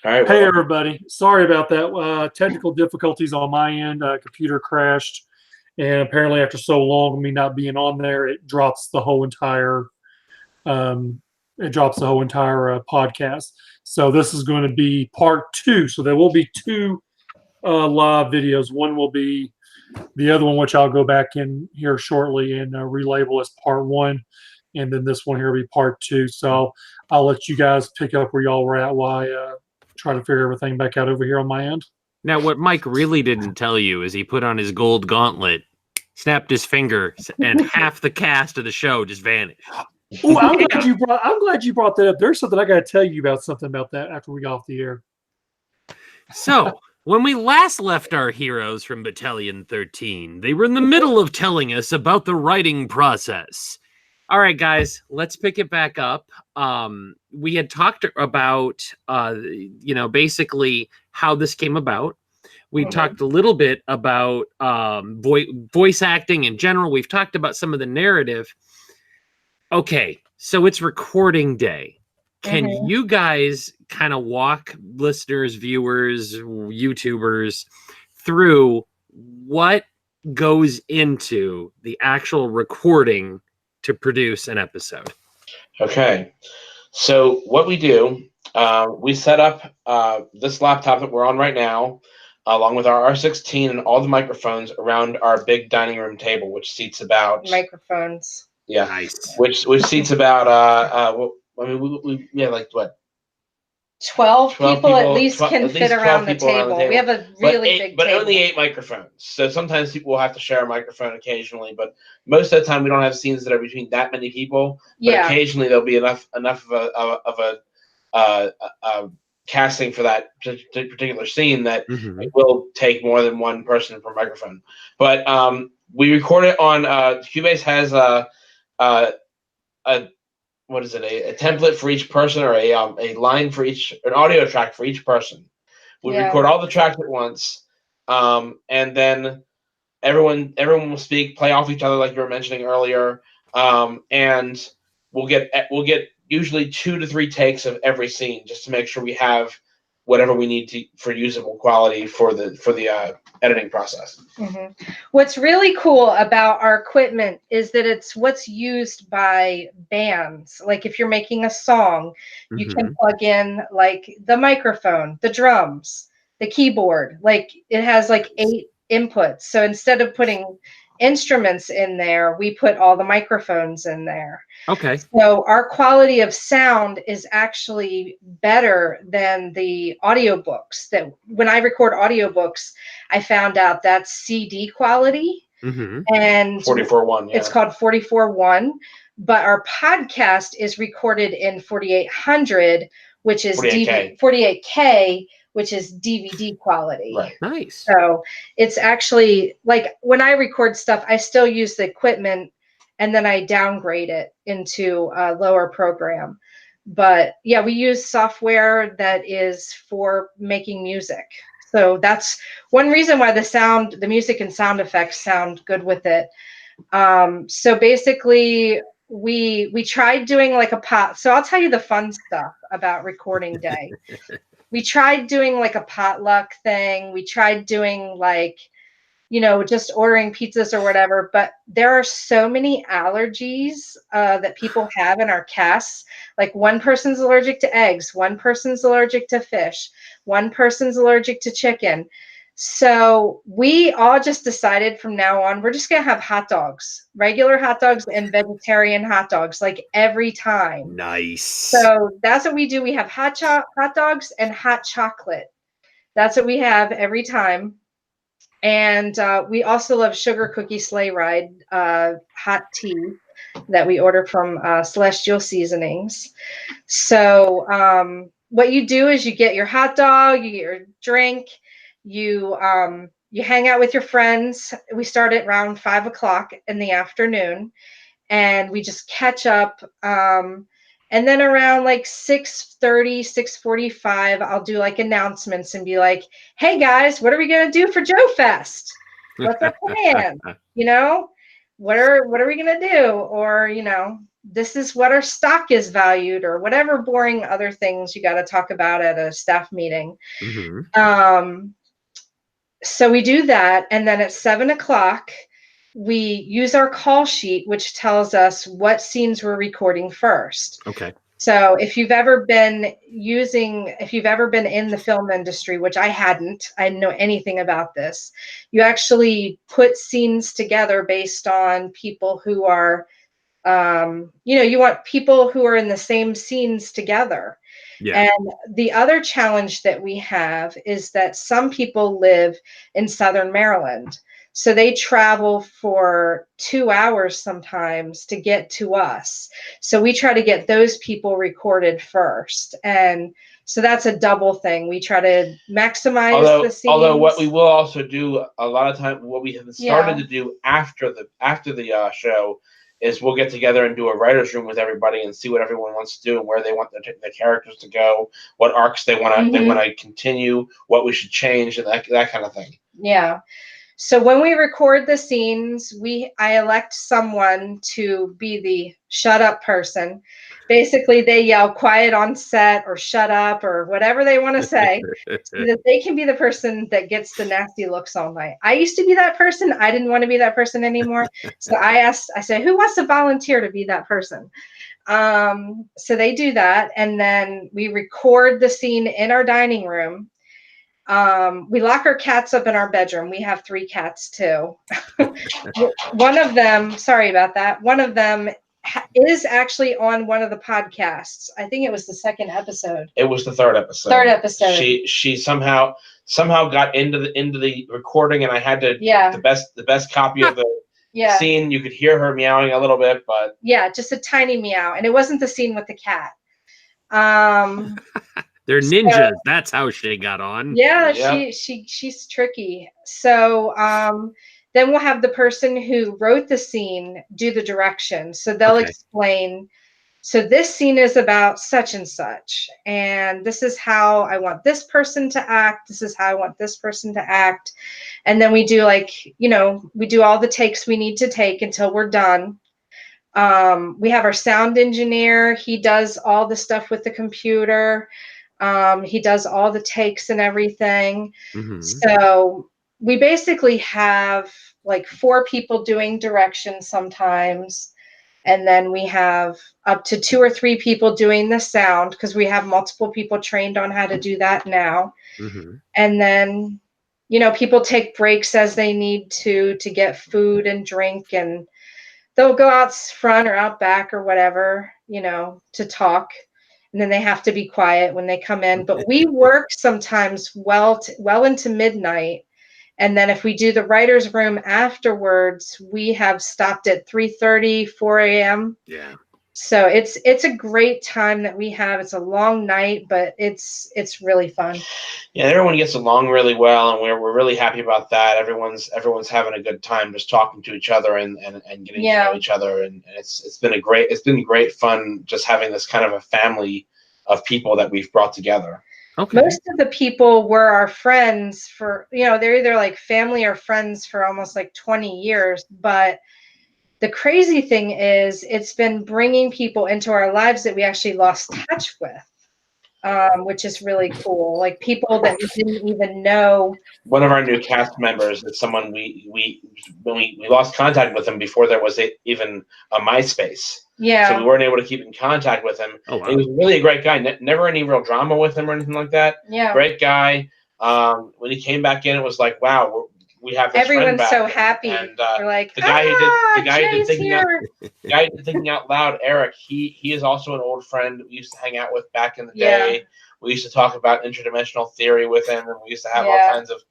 All right. Hey, Well, everybody. Sorry about that. Technical difficulties on my end. Computer crashed. And apparently, after so long of me not being on there, it drops the whole entire podcast. So this is going to be part two. So there will be two live videos. One will be the other one, which I'll go back in here shortly and relabel as part one. And then this one here will be part two. So I'll let you guys pick up where y'all were at while I try to figure everything back out over here on my end. Now, what Mike really didn't tell you is he put on his gold gauntlet, snapped his finger, and half the cast of the show just vanished. Oh, I'm glad you brought that up. There's something I got to tell you about that after we got off the air. So, when we last left our heroes from Battalion 13, they were in the middle of telling us about the writing process. All right, guys, let's pick it back up. We had talked about, basically how this came about. We talked a little bit about voice acting in general. We've talked about some of the narrative. Okay, so it's recording day. Can you guys kind of walk listeners, viewers, YouTubers through what goes into the actual recording to produce an episode? okay. So what we do, we set up this laptop that we're on right now, along with our R16 and all the microphones around our big dining room table, which seats about microphones. Yeah, nice. Which seats about we have like what? 12 people at least can fit around the table. We have a really big but table. only 8 microphones. So sometimes people will have to share a microphone occasionally, but most of the time we don't have scenes that are between that many people. But occasionally there'll be enough of a casting for that particular scene that it will take more than one person per microphone. But we record it on Cubase has a what is it? A template for each person, or a line for an audio track for each person. We record all the tracks at once, and then everyone will speak, play off each other like you were mentioning earlier, and we'll get usually 2 to 3 takes of every scene just to make sure we have whatever we need for usable quality for the editing process. What's really cool about our equipment is that it's what's used by bands. Like if you're making a song, you can plug in like the microphone, the drums, the keyboard. Like it has like 8 inputs. So instead of putting instruments in there, we put all the microphones in there. Okay. So our quality of sound is actually better than the audiobooks. That when I record audiobooks, I found out that's CD quality. And 44.1. It's called 44.1. But our podcast is recorded in 4800, which is 48K, which is DVD quality. Right. Nice. So it's actually like when I record stuff, I still use the equipment and then I downgrade it into a lower program. But yeah, we use software that is for making music. So that's one reason why the music and sound effects sound good with it. So basically we tried doing like a pot. So I'll tell you the fun stuff about recording day. We tried doing like a potluck thing. We tried doing like, just ordering pizzas or whatever, but there are so many allergies that people have in our casts. Like one person's allergic to eggs, one person's allergic to fish, one person's allergic to chicken. So we all just decided from now on, we're just going to have hot dogs, regular hot dogs and vegetarian hot dogs, like every time. Nice. So that's what we do. We have hot dogs and hot chocolate. That's what we have every time. And we also love Sugar Cookie Sleigh Ride hot tea that we order from Celestial Seasonings. So what you do is you get your hot dog, you get your drink, you hang out with your friends. We start at around 5 o'clock in the afternoon, and we just catch up. And then around like 6:30, 6:45, I'll do like announcements and be like, hey guys, what are we going to do for Joe Fest? What's our plan? What are we going to do? Or, this is what our stock is valued, or whatever boring other things you got to talk about at a staff meeting. So we do that, and then at 7:00 we use our call sheet, which tells us what scenes we're recording first. Okay. So if you've ever been in the film industry, which I didn't know anything about this, you actually put scenes together based on people who are, you want people who are in the same scenes together. Yeah. And the other challenge that we have is that some people live in Southern Maryland. So they travel for 2 hours sometimes to get to us. So we try to get those people recorded first. And so that's a double thing. We try to maximize the scenes. Although what we will also do a lot of time, what we have started to do after the show is we'll get together and do a writer's room with everybody and see what everyone wants to do and where they want the characters to go, what arcs they want to continue, what we should change, and that kind of thing. Yeah. So when we record the scenes, I elect someone to be the shut up person. Basically, they yell quiet on set or shut up or whatever they want to say, so that they can be the person that gets the nasty looks all night. I used to be that person. I didn't want to be that person anymore. So I said, who wants to volunteer to be that person? So they do that. And then we record the scene in our dining room. We lock our cats up in our bedroom. We have 3 cats too. One of them, sorry about that. One of them is actually on one of the podcasts. I think it was the 2nd episode. It was the 3rd episode. 3rd episode. She somehow got into the recording, and I had to the best copy of the scene. You could hear her meowing a little bit, but just a tiny meow, and it wasn't the scene with the cat. They're ninjas. That's how she got on. Yeah, she's tricky. So then we'll have the person who wrote the scene do the direction. So they'll explain, so this scene is about such and such, and this is how I want this person to act. This is how I want this person to act. And then we do we do all the takes we need to take until we're done. We have our sound engineer. He does all the stuff with the computer. He does all the takes and everything. So we basically have like 4 people doing direction sometimes. And then we have up to 2 or 3 people doing the sound, because we have multiple people trained on how to do that now. And then, people take breaks as they need to get food and drink, and they'll go out front or out back or whatever, to talk. And then they have to be quiet when they come in. But we work sometimes well into midnight. And then if we do the writer's room afterwards, we have stopped at 3:30, 4 a.m. Yeah. So it's a great time that we have. It's a long night, but it's really fun. Yeah, everyone gets along really well, and we're really happy about that. Everyone's having a good time just talking to each other and getting to know each other, and it's been great fun just having this kind of a family of people that we've brought together. Okay. Most of the people were our friends for, they're either like family or friends for almost like 20 years. But the crazy thing is it's been bringing people into our lives that we actually lost touch with, which is really cool. Like people that we didn't even know. One of our new cast members is someone we lost contact with him before there was even a MySpace. Yeah. So we weren't able to keep in contact with him. Oh, wow. He was really a great guy. Never any real drama with him or anything like that. Yeah. Great guy. When he came back in, it was like, wow, we have this friend back. Everyone's so happy. And we're like, the guy who did Jay's thinking out loud, Eric. He is also an old friend we used to hang out with back in the day. We used to talk about interdimensional theory with him, and we used to have all kinds of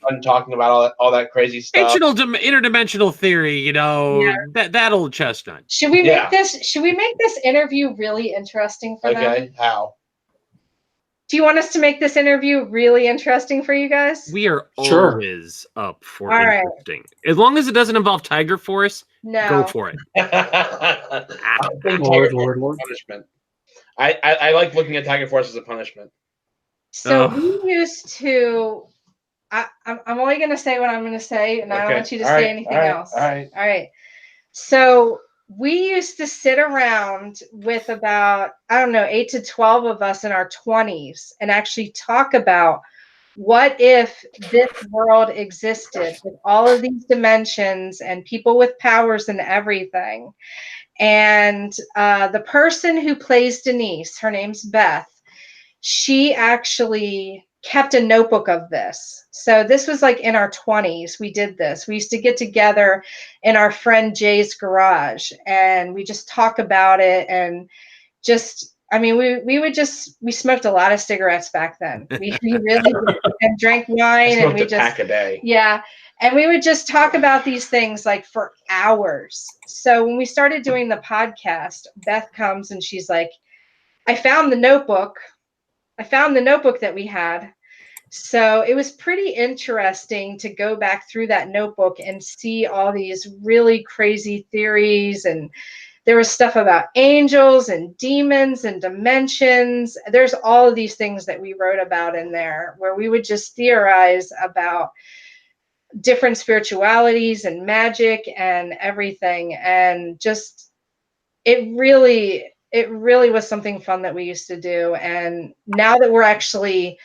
fun talking about all that crazy stuff. Interdimensional theory, that old chestnut. Should we make this interview really interesting for them? Okay, how? Do you want us to make this interview really interesting for you guys? We are always up for interesting. As long as it doesn't involve Tiger Force, go for it. Lord. Punishment. I like looking at Tiger Force as a punishment. So we used to. I'm only going to say what I'm going to say, and I don't want you to say anything else. All right. So we used to sit around with about, I don't know, 8 to 12 of us in our 20s and actually talk about what if this world existed with all of these dimensions and people with powers and everything. And the person who plays Denise, her name's Beth, she actually kept a notebook of this. So this was like in our 20s. We did this. We used to get together in our friend Jay's garage and we just talk about it and just, I mean, we smoked a lot of cigarettes back then. We really did, and drank wine and we a pack a day. Yeah. And we would just talk about these things like for hours. So when we started doing the podcast, Beth comes and she's like, I found the notebook that we had. So it was pretty interesting to go back through that notebook and see all these really crazy theories. And there was stuff about angels and demons and dimensions. There's all of these things that we wrote about in there where we would just theorize about different spiritualities and magic and everything. And just, it really was something fun that we used to do. And now that we're actually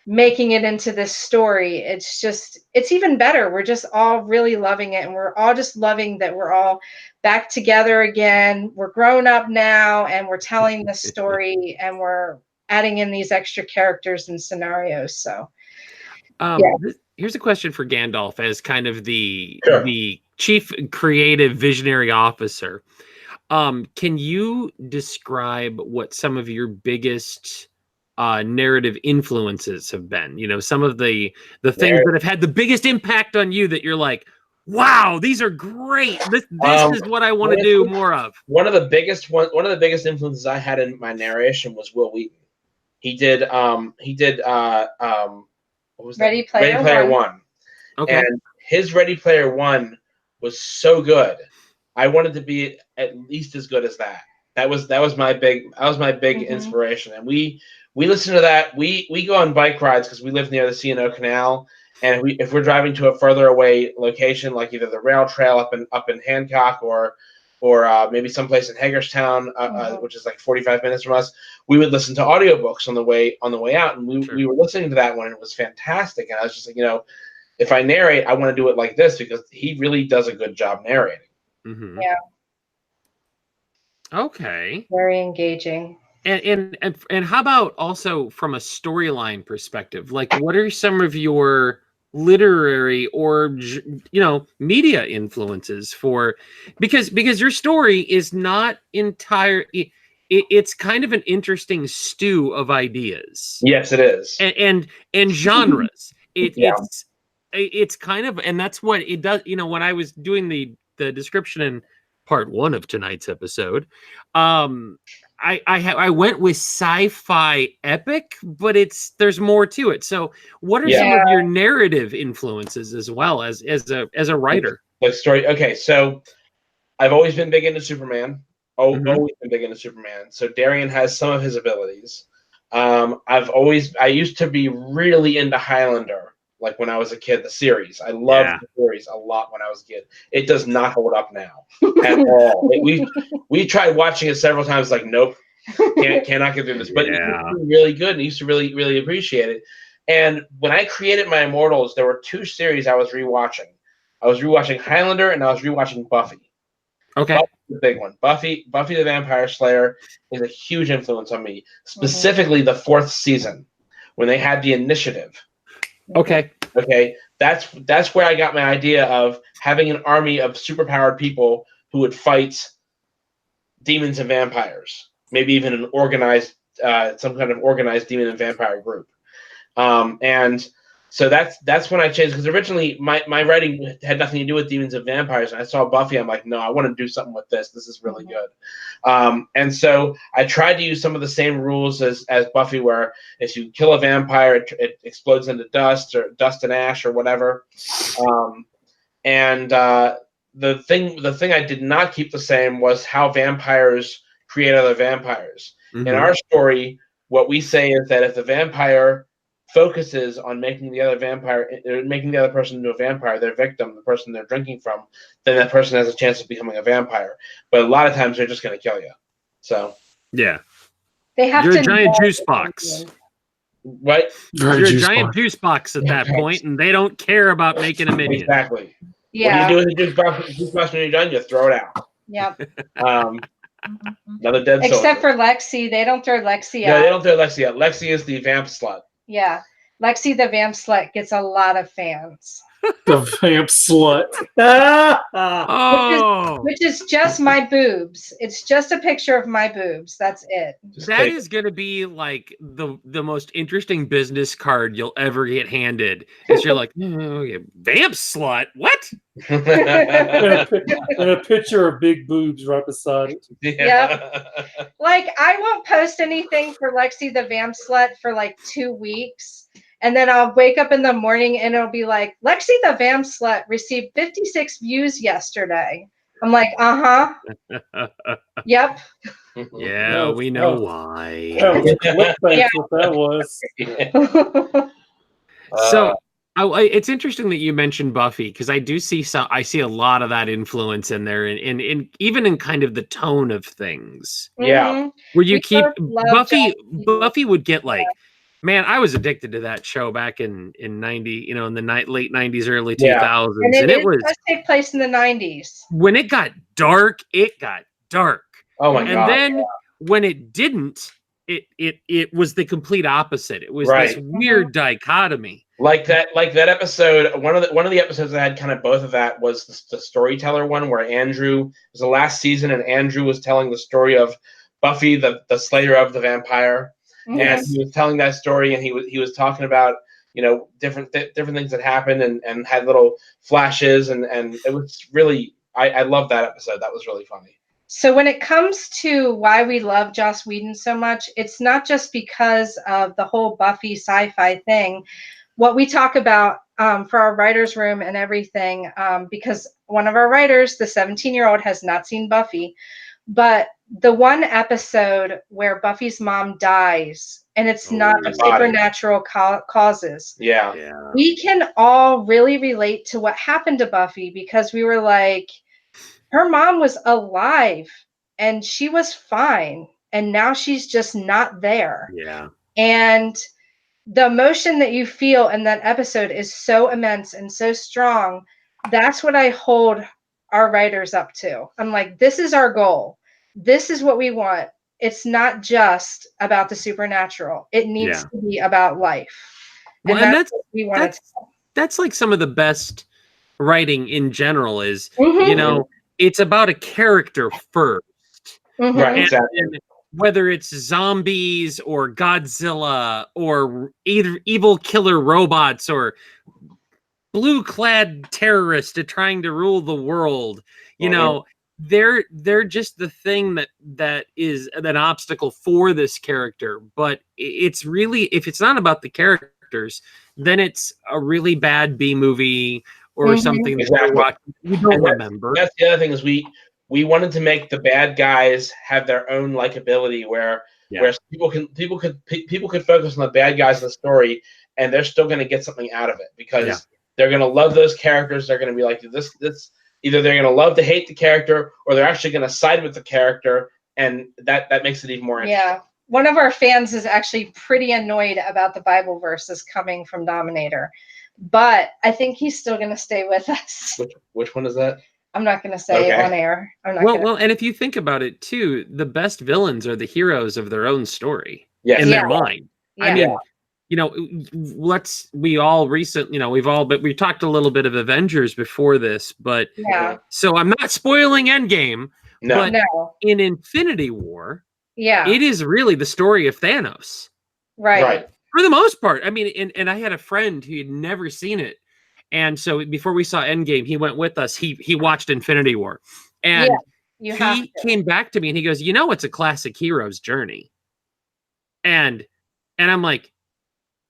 making it into this story, it's even better. We're just all really loving it. And we're all just loving that we're all back together again. We're grown up now and we're telling this story and we're adding in these extra characters and scenarios. So here's a question for Gandalf as kind of the Sure. chief creative visionary officer. Can you describe what some of your biggest narrative influences have been? You know, some of the things that have had the biggest impact on you that you're like, wow, these are great. This is what I want to do more of. One of the biggest influences I had in my narration was Will Wheaton. He did what was that? Ready Player One. Okay. And his Ready Player One was so good. I wanted to be at least as good as that. That was my big inspiration. And we listen to that. We go on bike rides because we live near the C&O Canal. And if we're driving to a further away location, like either the rail trail up in Hancock or maybe someplace in Hagerstown, which is like 45 minutes from us, we would listen to audiobooks on the way out. And we were listening to that one, and it was fantastic. And I was just like, if I narrate, I want to do it like this because he really does a good job narrating. Mm-hmm. Yeah. Okay. Very engaging. And how about also from a storyline perspective? Like, what are some of your literary or media influences for? Because your story is not entire. It's kind of an interesting stew of ideas. Yes, it is. And genres. It's kind of, and that's what it does. When I was doing the description in part 1 of tonight's episode, I went with sci-fi epic, but there's more to it. So what are some of your narrative influences as well as a writer? Like story. Okay, so I've always been big into Superman. Always been big into Superman. So Darian has some of his abilities. I used to be really into Highlander. Like when I was a kid, the series. I loved the series a lot when I was a kid. It does not hold up now at all. We tried watching it several times. Like, nope, cannot get through this. But it used to be really good, and I used to really, really appreciate it. And when I created my Immortals, there were 2 series I was rewatching. I was rewatching Highlander, and I was rewatching Buffy. Okay, Buffy's the big one. Buffy the Vampire Slayer is a huge influence on me. Specifically, the 4th season when they had the initiative. Okay, that's where I got my idea of having an army of superpowered people who would fight demons and vampires. Maybe even an organized, some kind of organized demon and vampire group. And so that's when I changed, because originally my writing had nothing to do with demons and vampires. And I saw Buffy, I'm like, no, I want to do something with this. This is really good. And so I tried to use some of the same rules as Buffy, where if you kill a vampire, it explodes into dust and ash or whatever. The thing I did not keep the same was how vampires create other vampires. In our story, what we say is that if the vampire focuses on making the other person into a vampire, their victim, the person they're drinking from, then that person has a chance of becoming a vampire. But a lot of times they're just going to kill you. So yeah, They have you're to a giant know juice the box. Indian. right, You're a giant juice box at that Right. point, and they don't care about making a minion. exactly. Yeah. What do you do with the juice box when you're done? You throw it out. Yep. Another dead Except soldier. for Lexi, they don't throw Lexi No, out. they don't throw Lexi out. Lexi is the vamp slut. Yeah. Lexi the vamp slut gets a lot of fans. The vamp slut. Oh, Which is just my boobs. It's just a picture of my boobs. That's it. that is going to be like the most interesting business card you'll ever get handed. Because you're like, oh, yeah, vamp slut? What? And a picture of big boobs right beside it. Like, I won't post anything for Lexi the vamp slut for like 2 weeks. And then I'll wake up in the morning and it'll be like, Lexi the vamp slut received 56 views yesterday. I'm like, yep. Yeah, we know why. That was clickbait, what that was. So it's interesting that you mentioned Buffy, because I see a lot of that influence in there, and even in kind of the tone of things. Yeah. Where you We keep both love Buffy would get like, man, I was addicted to that show back in 90, in the late 90s, early 2000s. And it does take place in the 90s. When it got dark, it got dark. Oh my God. And then when it didn't, it was the complete opposite. It was this weird dichotomy. Like that episode, one of the episodes that had kind of both of that was the storyteller one, where Andrew, it was the last season, and Andrew was telling the story of Buffy, the slayer of the vampire. And he was telling that story, and he was talking about, different things that happened, and had little flashes, and it was really, I love that episode. That was really funny. So when it comes to why we love Joss Whedon so much, it's not just because of the whole Buffy sci-fi thing. What we talk about for our writer's room and everything, because one of our writers, the 17-year-old, has not seen Buffy, but the one episode where Buffy's mom dies, and it's not of supernatural causes. Yeah. We can all really relate to what happened to Buffy, because we were like, her mom was alive and she was fine, and now she's just not there. Yeah. And the emotion that you feel in that episode is so immense and so strong. That's what I hold our writers up to. I'm like, this is our goal. This is what we want. It's not just about the supernatural. It needs to be about life. Well, and that's what we want. That's like some of the best writing in general is, Mm-hmm. it's about a character first. Mm-hmm. Right, exactly. Whether it's zombies or Godzilla or either evil killer robots or blue-clad terrorists trying to rule the world, they're just the thing that is an obstacle for this character. But it's really, if it's not about the characters, then it's a really bad B movie or something that we don't remember. That's the other thing, is we wanted to make the bad guys have their own likability, where people could focus on the bad guys in the story, and they're still going to get something out of it, because they're going to love those characters. They're going to be like, this either they're going to love to hate the character, or they're actually going to side with the character, and that makes it even more interesting. Yeah. One of our fans is actually pretty annoyed about the Bible verses coming from Dominator, but I think he's still going to stay with us. Which one is that? I'm not going to say it on air. Well, and if you think about it too, the best villains are the heroes of their own story in their mind. Yeah. I mean, we talked a little bit of Avengers before this, but so I'm not spoiling Endgame, but in Infinity War, it is really the story of Thanos. Right. For the most part. I mean, and I had a friend who had never seen it. And so before we saw Endgame, he went with us. He watched Infinity War. And he came back to me and he goes, it's a classic hero's journey. And I'm like,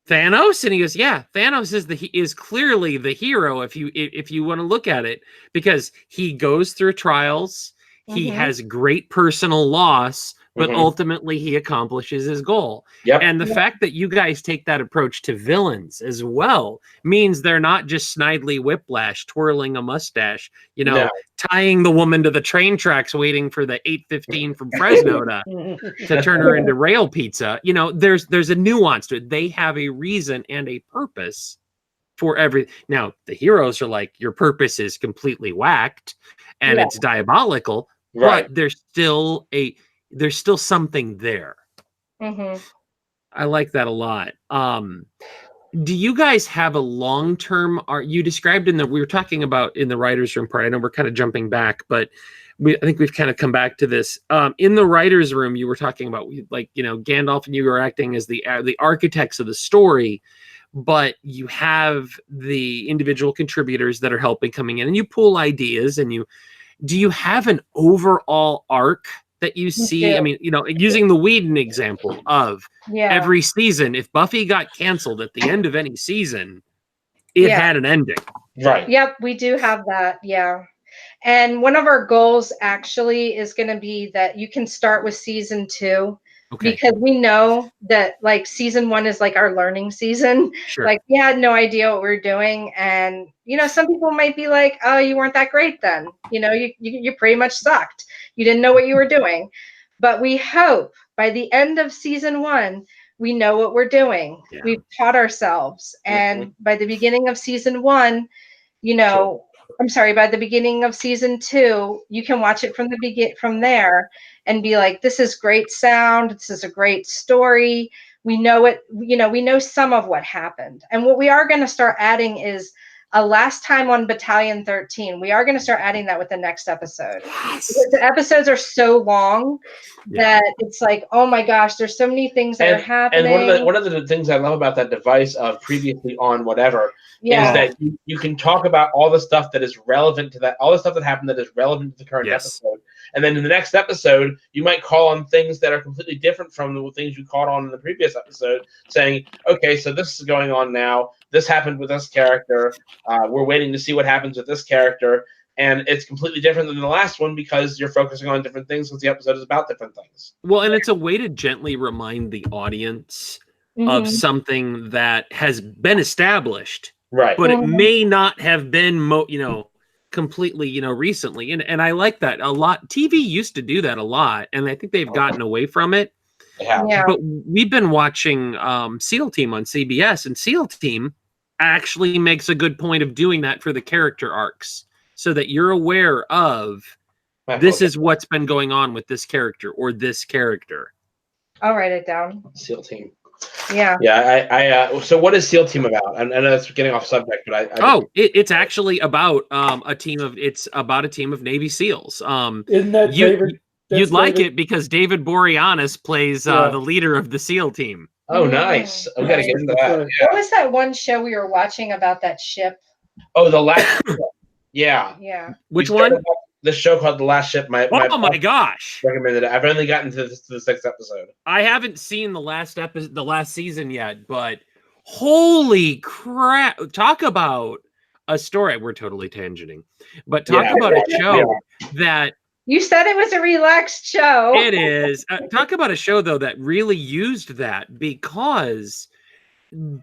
Thanos? And he goes, yeah, Thanos is clearly the hero if you want to look at it, because he goes through trials. He has great personal loss, but Mhm. ultimately he accomplishes his goal. Yep. And the fact that you guys take that approach to villains as well means they're not just Snidely Whiplash twirling a mustache, No. tying the woman to the train tracks waiting for the 8:15 from Fresno to turn her into rail pizza. There's a nuance to it. They have a reason and a purpose for every. Now the heroes are like, your purpose is completely whacked and it's diabolical, Right. but there's still something there. Mm-hmm. I like that a lot. Do you guys have a long-term art? You described we were talking about in the writer's room part. I know we're kind of jumping back, but I think we've kind of come back to this. In the writer's room, you were talking about Gandalf and you were acting as the architects of the story, but you have the individual contributors that are helping coming in, and you pull ideas. And do you have an overall arc that you see? I mean, using the Whedon example of every season, if Buffy got canceled at the end of any season, it had an ending. Right. Yep, we do have that. Yeah. And one of our goals actually is going to be that you can start with season 2. Okay. Because we know that like season 1 is like our learning season. Sure. Like we had no idea what we were doing. And, some people might be like, oh, you weren't that great then. You pretty much sucked. You didn't know what you were doing. But we hope by the end of season 1, we know what we're doing. Yeah. We've taught ourselves. And by the beginning of season 1, by the beginning of season 2, you can watch it from there and be like, this is great sound. This is a great story. We know it, we know some of what happened. And what we are going to start adding is a last time on Battalion 13. We are going to start adding that with the next episode. Yes. Because the episodes are so long that it's like, oh my gosh, there's so many things that are happening. And one of the things I love about that device of previously on whatever is that you can talk about all the stuff that is relevant to that, all the stuff that happened that is relevant to the current episode. And then in the next episode, you might call on things that are completely different from the things you caught on in the previous episode, saying, okay, so this is going on now. This happened with this character. We're waiting to see what happens with this character. And it's completely different than the last one because you're focusing on different things because the episode is about different things. Well, and it's a way to gently remind the audience of something that has been established. Right. But it may not have been, completely, recently. And I like that a lot. TV used to do that a lot. And I think they've gotten away from it. Yeah. But we've been watching SEAL Team on CBS, and SEAL Team actually makes a good point of doing that for the character arcs so that you're aware of this is what's been going on with this character or this character. I'll write it down. SEAL Team. Yeah. Yeah. So what is SEAL Team about? I know that's getting off subject, but it's actually about a team of Navy SEALs. Isn't that David? You'd like it because David Boreanaz plays the leader of the SEAL team. Oh, nice. We got to get into that. Yeah. What was that one show we were watching about that ship? Oh, The Last Ship. Yeah. Yeah. Which one? The show called The Last Ship. My gosh. Recommended it. I've only gotten to the 6th episode. I haven't seen the last season yet, but holy crap. Talk about a story. We're totally tangenting. But talk about a show that you said it was a relaxed show. It is. Talk about a show, though, that really used that because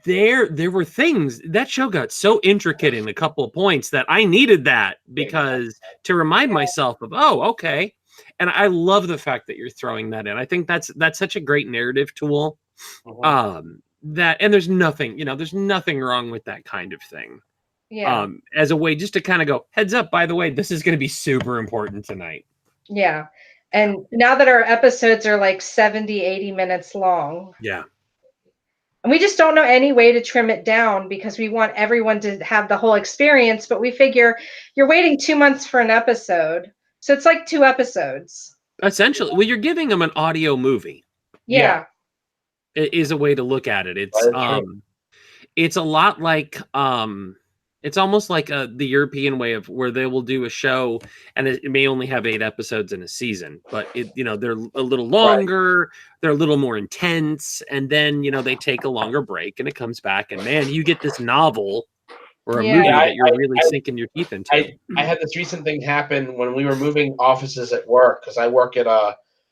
there were things. That show got so intricate in a couple of points that I needed that because to remind myself of, oh, okay. And I love the fact that you're throwing that in. I think that's such a great narrative tool. And there's nothing wrong with that kind of thing. Yeah. As a way just to kind of go, heads up, by the way, this is going to be super important tonight. Yeah. And now that our episodes are like 70, 80 minutes long. Yeah. And we just don't know any way to trim it down because we want everyone to have the whole experience. But we figure you're waiting 2 months for an episode. So it's like 2 episodes. Essentially. Well, you're giving them an audio movie. Yeah. It is a way to look at it. It's a lot like it's almost like the European way of where they will do a show and it may only have 8 episodes in a season, but they're a little longer, they're a little more intense, and then they take a longer break and it comes back and man, you get this novel or a movie that you're really sinking your teeth into. I had this recent thing happen when we were moving offices at work because I work at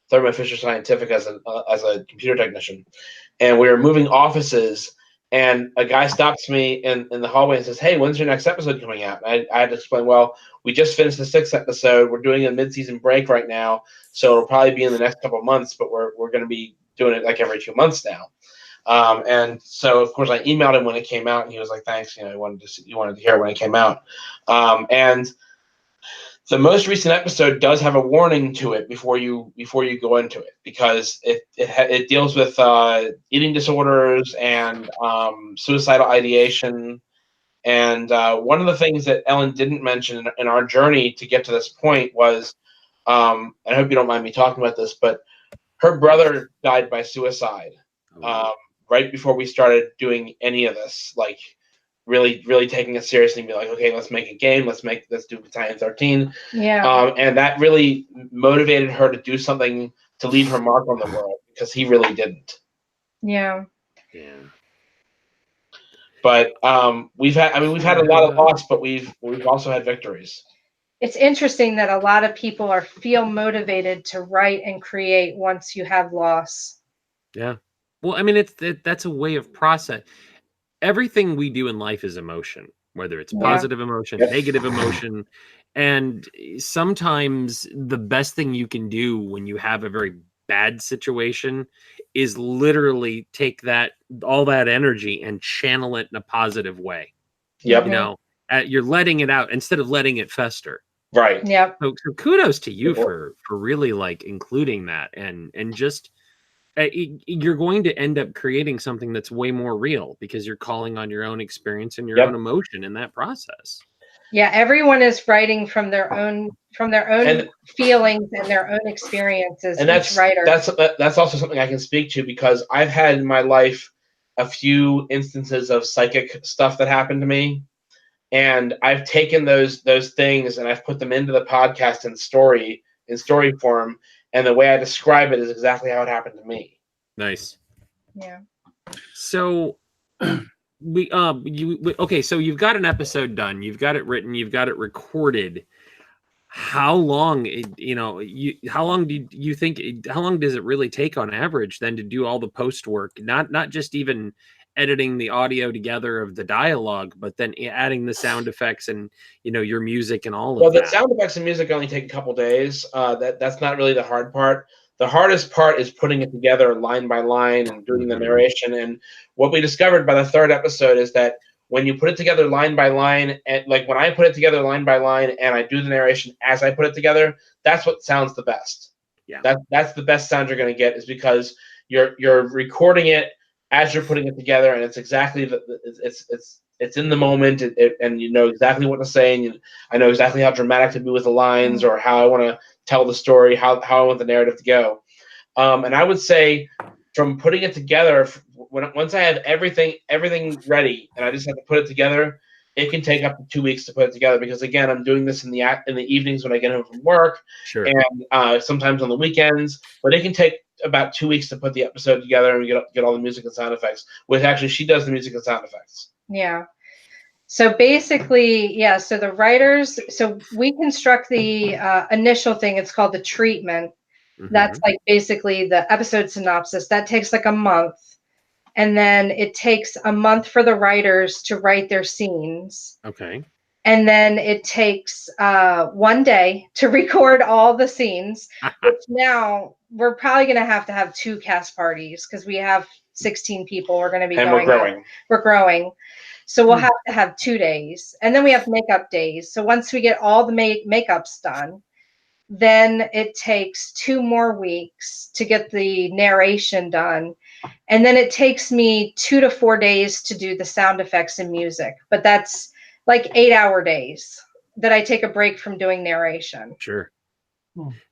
Thermo Fisher Scientific as a computer technician, and we were moving offices. And a guy stops me in the hallway and says, "Hey, when's your next episode coming out?" And I had to explain, well, we just finished the 6th episode. We're doing a mid-season break right now, so it'll probably be in the next couple of months, but we're going to be doing it like every 2 months now. And so, of course, I emailed him when it came out, and he was like, "Thanks, he wanted to hear it when it came out." And the most recent episode does have a warning to it before you go into it, because it deals with eating disorders and suicidal ideation. And one of the things that Ellen didn't mention in our journey to get to this point was, I hope you don't mind me talking about this, but her brother died by suicide right before we started doing any of this, like really taking it seriously and be like, okay, let's make a game, let's do Battalion 13. And that really motivated her to do something to leave her mark on the world, because he really didn't. But we've had a lot of loss, but we've also had victories. It's interesting that a lot of people feel motivated to write and create once you have loss. Yeah. Well, I mean, that's a way of process. Everything we do in life is emotion, whether it's positive emotion, negative emotion. And sometimes the best thing you can do when you have a very bad situation is literally take all that energy and channel it in a positive way. Yep. You know, you're letting it out instead of letting it fester. Right. Yep. So kudos to you for really like including that and just you're going to end up creating something that's way more real, because you're calling on your own experience and your own emotion in that process. Yeah, everyone is writing from their own feelings and their own experiences. And that's also something I can speak to, because I've had in my life a few instances of psychic stuff that happened to me, and I've taken those things and I've put them into the podcast in story form. And the way I describe it is exactly how it happened to me. Nice. Yeah. So okay, so you've got an episode done, you've got it written, you've got it recorded. How long, how long does it really take on average then to do all the post work? Not just even editing the audio together of the dialogue, but then adding the sound effects and your music and all of that. Well, the sound effects and music only take a couple days. That's not really the hard part. The hardest part is putting it together line by line and doing the narration. And what we discovered by the 3rd episode is that when you put it together line by line, and like when I put it together line by line and I do the narration as I put it together, that's what sounds the best. Yeah. That's the best sound you're going to get, is because you're recording it as you're putting it together, and it's exactly it's in the moment, and you know exactly what to say, and I know exactly how dramatic to be with the lines, or how I want to tell the story, how I want the narrative to go. And I would say, from putting it together, once I have everything ready, and I just have to put it together, it can take up to 2 weeks to put it together, because again, I'm doing this in the evenings when I get home from work, and sometimes on the weekends. But it can take about 2 weeks to put the episode together and get all the music and sound effects. With actually, she does the music and sound effects. Yeah. So basically, so the writers, so we construct the initial thing. It's called the treatment. That's like basically the episode synopsis. That takes like a month. And then it takes a month for the writers to write their scenes. Okay. And then it takes 1 day to record all the scenes, which now we're probably going to have 2 cast parties, because we have 16 people. We're going to be We're growing. So we'll have 2 days. And then we have makeup days. So once we get all the makeups done, then it takes 2 more weeks to get the narration done. And then it takes me 2 to 4 days to do the sound effects and music. But that's like 8-hour days that I take a break from doing narration. Sure.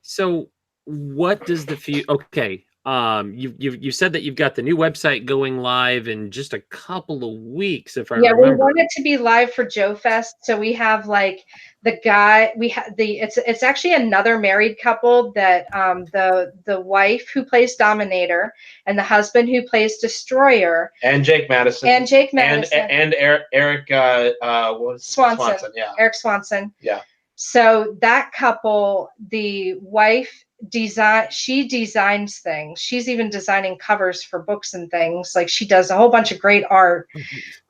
So what does okay. You said that you've got the new website going live in just a couple of weeks, if I remember. Yeah, we want it to be live for Joe Fest. So we have like the guy, it's actually another married couple that the wife who plays Dominator and the husband who plays Destroyer. And Jake Madison. And Eric Swanson. Yeah. Eric Swanson. Yeah. So that couple, the wife she designs things. She's even designing covers for books and things. Like she does a whole bunch of great art.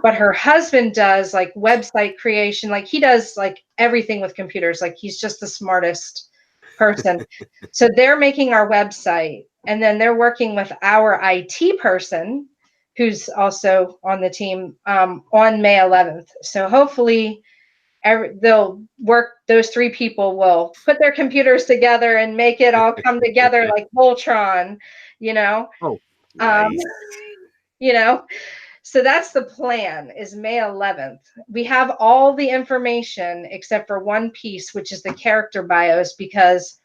But her husband does like website creation. Like he does like everything with computers. Like he's just the smartest person. So they're making our website, and then they're working with our IT person, who's also on the team, on May 11th. So hopefully they'll work. Those three people will put their computers together and make it all come together like Voltron, you know. Oh, nice. You know. So that's the plan, is May 11th. We have all the information except for one piece, which is the character bios, because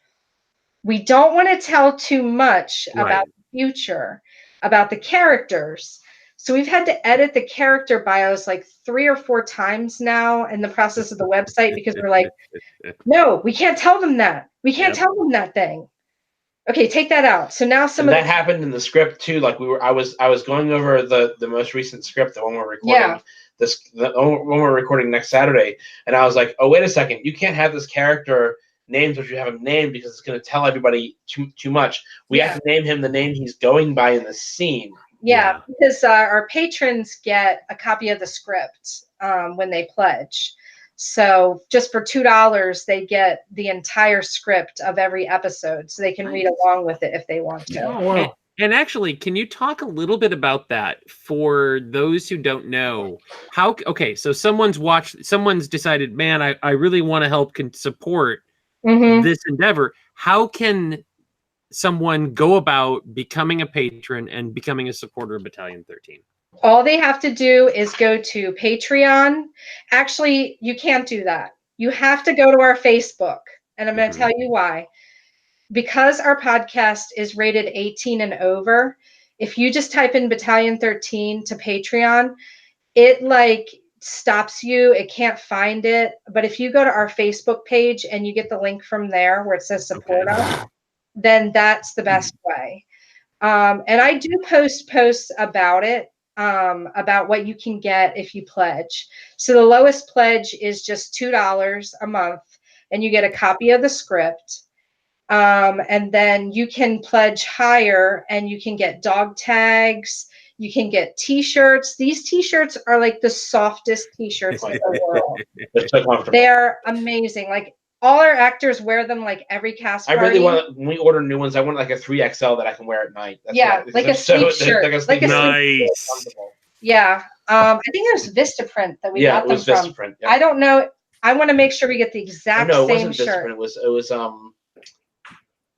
we don't want to tell too much about the future, about the characters. So we've had to edit the character bios like 3 or 4 times now in the process of the website, because we're like, no, we can't tell them that. We can't tell them that thing. Okay, take that out. So now that happened in the script too. Like I was going over the most recent script, the one we're recording the one we're recording next Saturday, and I was like, oh, wait a second, you can't have this character named what you have him named, because it's going to tell everybody too much. We have to name him the name he's going by in the scene. Yeah, because our patrons get a copy of the script when they pledge. So just for $2, they get the entire script of every episode, so they can read along with it if they want to. Oh, wow. And actually, can you talk a little bit about that for those who don't know? So someone's decided, man, I really want to help support this endeavor. How can someone go about becoming a patron and becoming a supporter of Battalion 13? All they have to do is go to Patreon. Actually, you can't do that. You have to go to our Facebook, and I'm going to tell you why. Because our podcast is rated 18 and over, if you just type in Battalion 13 to Patreon, it like stops you. It can't find it. But if you go to our Facebook page and you get the link from there where it says support us, then that's the best way. And I do posts about it. About what you can get if you pledge. So the lowest pledge is just $2 a month, and you get a copy of the script. And then you can pledge higher, and you can get dog tags. You can get T-shirts. These T-shirts are like the softest T-shirts in the world. They're so comfortable. They are amazing. Like all our actors wear them like every cast party. I really want, when we order new ones, I want like a 3XL that I can wear at night. That's like a sleep shirt. Like a nice. Yeah. I think it was Vistaprint that we got them from. Vistaprint. Yeah. I don't know. I want to make sure we get the exact same it wasn't shirt. Vistaprint. It was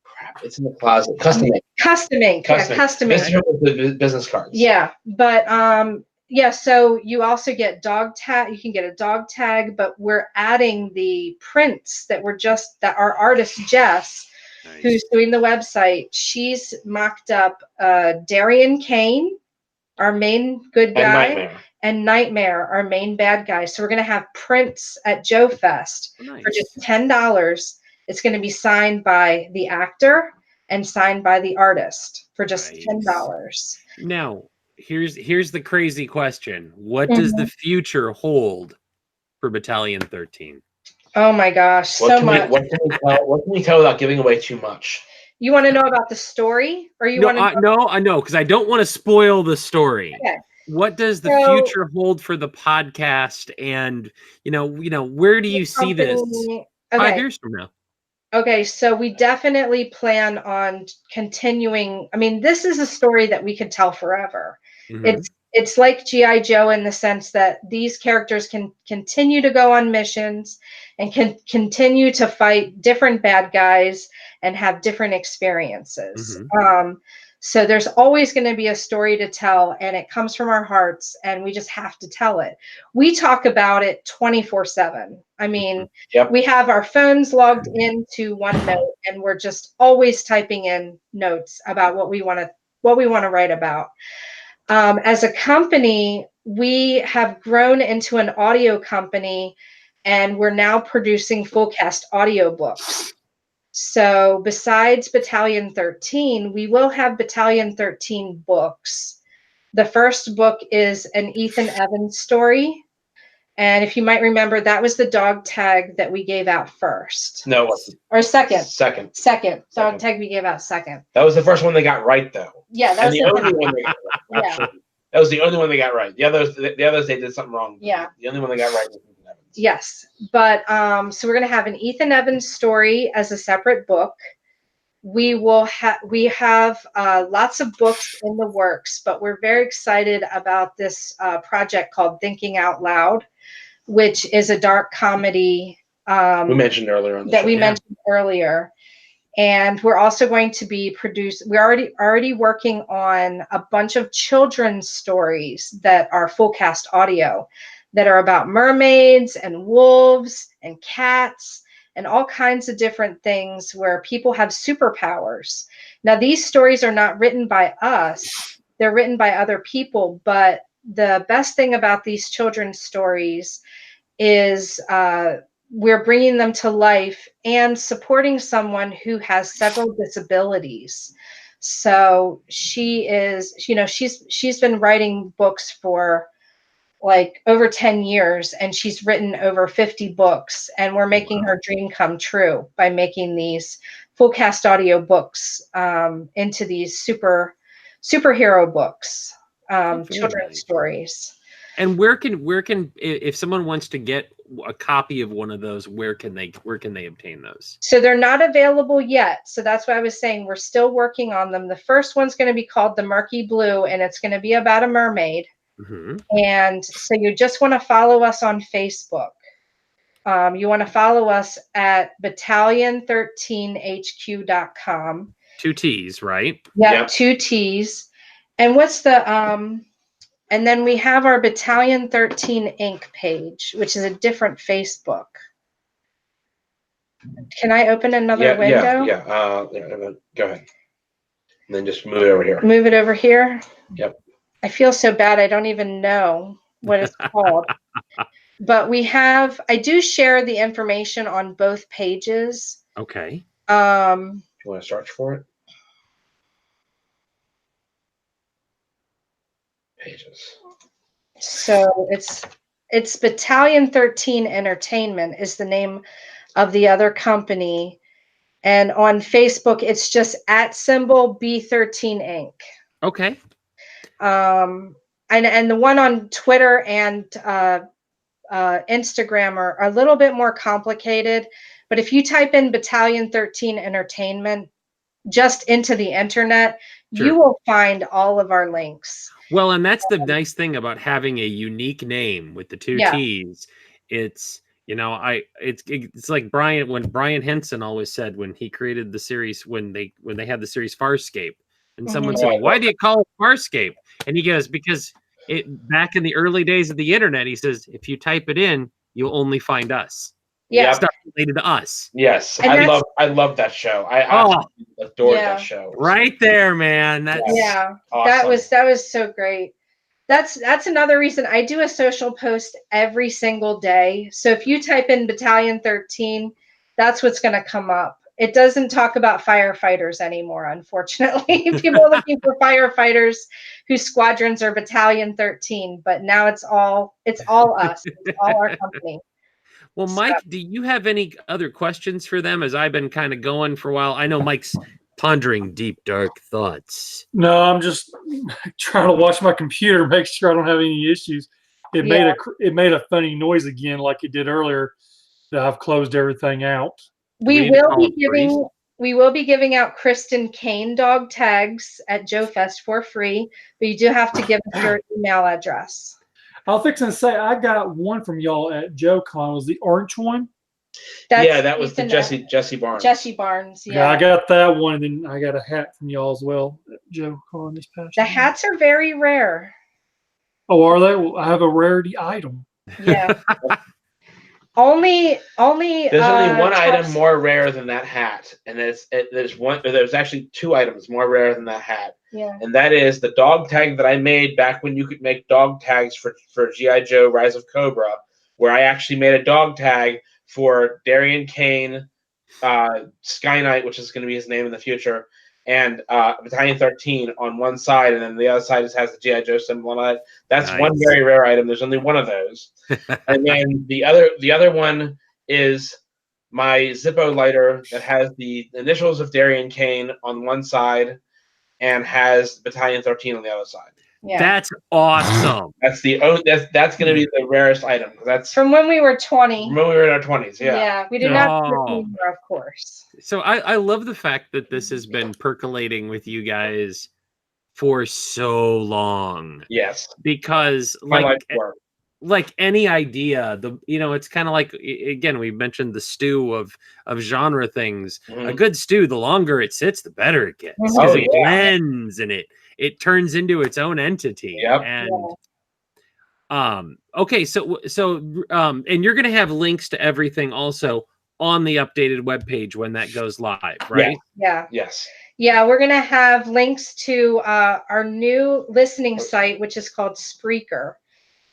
crap. It's in the closet. Custom ink. Custom ink. Yeah, custom ink. Vistaprint with the business cards. Yeah, but yeah, so you also get dog tag. You can get a dog tag, but we're adding the prints that our artist Jess, who's doing the website. She's mocked up Darian Kane, our main good guy, and Nightmare, our main bad guy. So we're gonna have prints at Joe Fest for just $10. It's gonna be signed by the actor and signed by the artist for just $10. Now, here's the crazy question. What does the future hold for Battalion 13? Oh my gosh, so much. What can we tell without giving away too much? You want to know about the story, or you want to? No, I know, because I don't want to spoil the story. Okay. What does the future hold for the podcast, and where do you see this 5 years from now? Okay, so we definitely plan on continuing. I mean, this is a story that we could tell forever. It's like G.I. Joe in the sense that these characters can continue to go on missions and can continue to fight different bad guys and have different experiences. So there's always going to be a story to tell, and it comes from our hearts, and we just have to tell it. We talk about it 24/7. I mean, we have our phones logged into OneNote, and we're just always typing in notes about what we want to write about. As a company, we have grown into an audio company, and we're now producing full cast audiobooks. So besides Battalion 13, we will have Battalion 13 books. The first book is an Ethan Evans story. And if you might remember, that was the dog tag that we gave out first. No, it wasn't. Or second. Second. Dog tag we gave out second. That was the first one they got right, though. Yeah, that was the only one they got right. Yeah. That was the only one they got right. The others they did something wrong. Yeah. The only one they got right was Ethan Evans. Yes. But so we're going to have an Ethan Evans story as a separate book. We have lots of books in the works, but we're very excited about this project called Thinking Out Loud, which is a dark comedy we mentioned earlier on the that show. we mentioned earlier. And we're also going to be we're already working on a bunch of children's stories that are full cast audio that are about mermaids and wolves and cats and all kinds of different things where people have superpowers. Now, these stories are not written by us. They're written by other people. But the best thing about these children's stories is we're bringing them to life and supporting someone who has several disabilities. So she is, she's been writing books for like over 10 years, and she's written over 50 books, and we're making her dream come true by making these full cast audio books into these superhero books, children's stories. And where can if someone wants to get a copy of one of those, where can they obtain those? So they're not available yet. So that's why I was saying we're still working on them. The first one's going to be called The Murky Blue, and it's going to be about a mermaid. Mm-hmm. And so you just want to follow us on Facebook. You want to follow us at battalion13hq.com. 2 T's, right? Yep, 2 T's. And what's the and then we have our Battalion 13 Inc. page, which is a different Facebook. Can I open another window? Yeah. Go ahead. And then just move it over here. Move it over here? Yep. I feel so bad. I don't even know what it's called. But I do share the information on both pages. Okay. You want to search for it? Pages. So it's Battalion 13 Entertainment is the name of the other company. And on Facebook, it's just @B13 Inc. Okay. And the one on Twitter and Instagram are a little bit more complicated. But if you type in Battalion 13 Entertainment just into the internet, Sure. You will find all of our links. Well, and that's the nice thing about having a unique name with the 2 T's. It's it's like when Brian Henson always said when he created the series when they had the series Farscape, and someone said, "Why do you call it Farscape?" And he goes, "Because back in the early days of the internet," he says, "if you type it in, you'll only find us." Yeah, stuff related to us. Yes, and I love that show. I adored that show. Right there, man. That's awesome. that was so great. That's another reason I do a social post every single day. So if you type in Battalion 13, that's what's going to come up. It doesn't talk about firefighters anymore, unfortunately. People are looking for firefighters whose squadrons are Battalion 13, but now it's all us. It's all our company. Well, Mike, do you have any other questions for them as I've been kind of going for a while? I know Mike's pondering deep, dark thoughts. No, I'm just trying to watch my computer, make sure I don't have any issues. It made a funny noise again, like it did earlier. That I've closed everything out. We will be giving out Kristen Kane dog tags at Joe Fest for free, but you do have to give us your email address. I was fixing to say I got one from y'all at JoeCon. It was the orange one? That was the Jesse Barnes. Jesse Barnes, yeah. I got that one, and then I got a hat from y'all as well at JoeCon this past year. The hats are very rare. Oh, are they? Well, I have a rarity item. Yeah. Only. There's only one item more rare than that hat, and there's actually 2 items more rare than that hat. Yeah. And that is the dog tag that I made back when you could make dog tags for G.I. Joe Rise of Cobra, where I actually made a dog tag for Darian Kane, Sky Knight, which is going to be his name in the future, and Battalion 13 on one side, and then the other side just has the GI Joe symbol on it. That's one very rare item. There's only one of those. And then the other one is my Zippo lighter that has the initials of Darian Kane on one side and has Battalion 13 on the other side. Yeah. That's awesome. That's going to be the rarest item. That's from when we were 20. From when we were in our 20s, yeah. Yeah, we do not do it anymore, of course. So I love the fact that this has been percolating with you guys for so long. Yes. Because like any idea, it's kind of like, again, we mentioned the stew of genre things. Mm-hmm. A good stew, the longer it sits, the better it gets. Because it blends and it turns into its own entity. Yep. And okay, so and you're gonna have links to everything also on the updated webpage when that goes live, right? Yeah. Yes. Yeah, we're gonna have links to our new listening site, which is called Spreaker.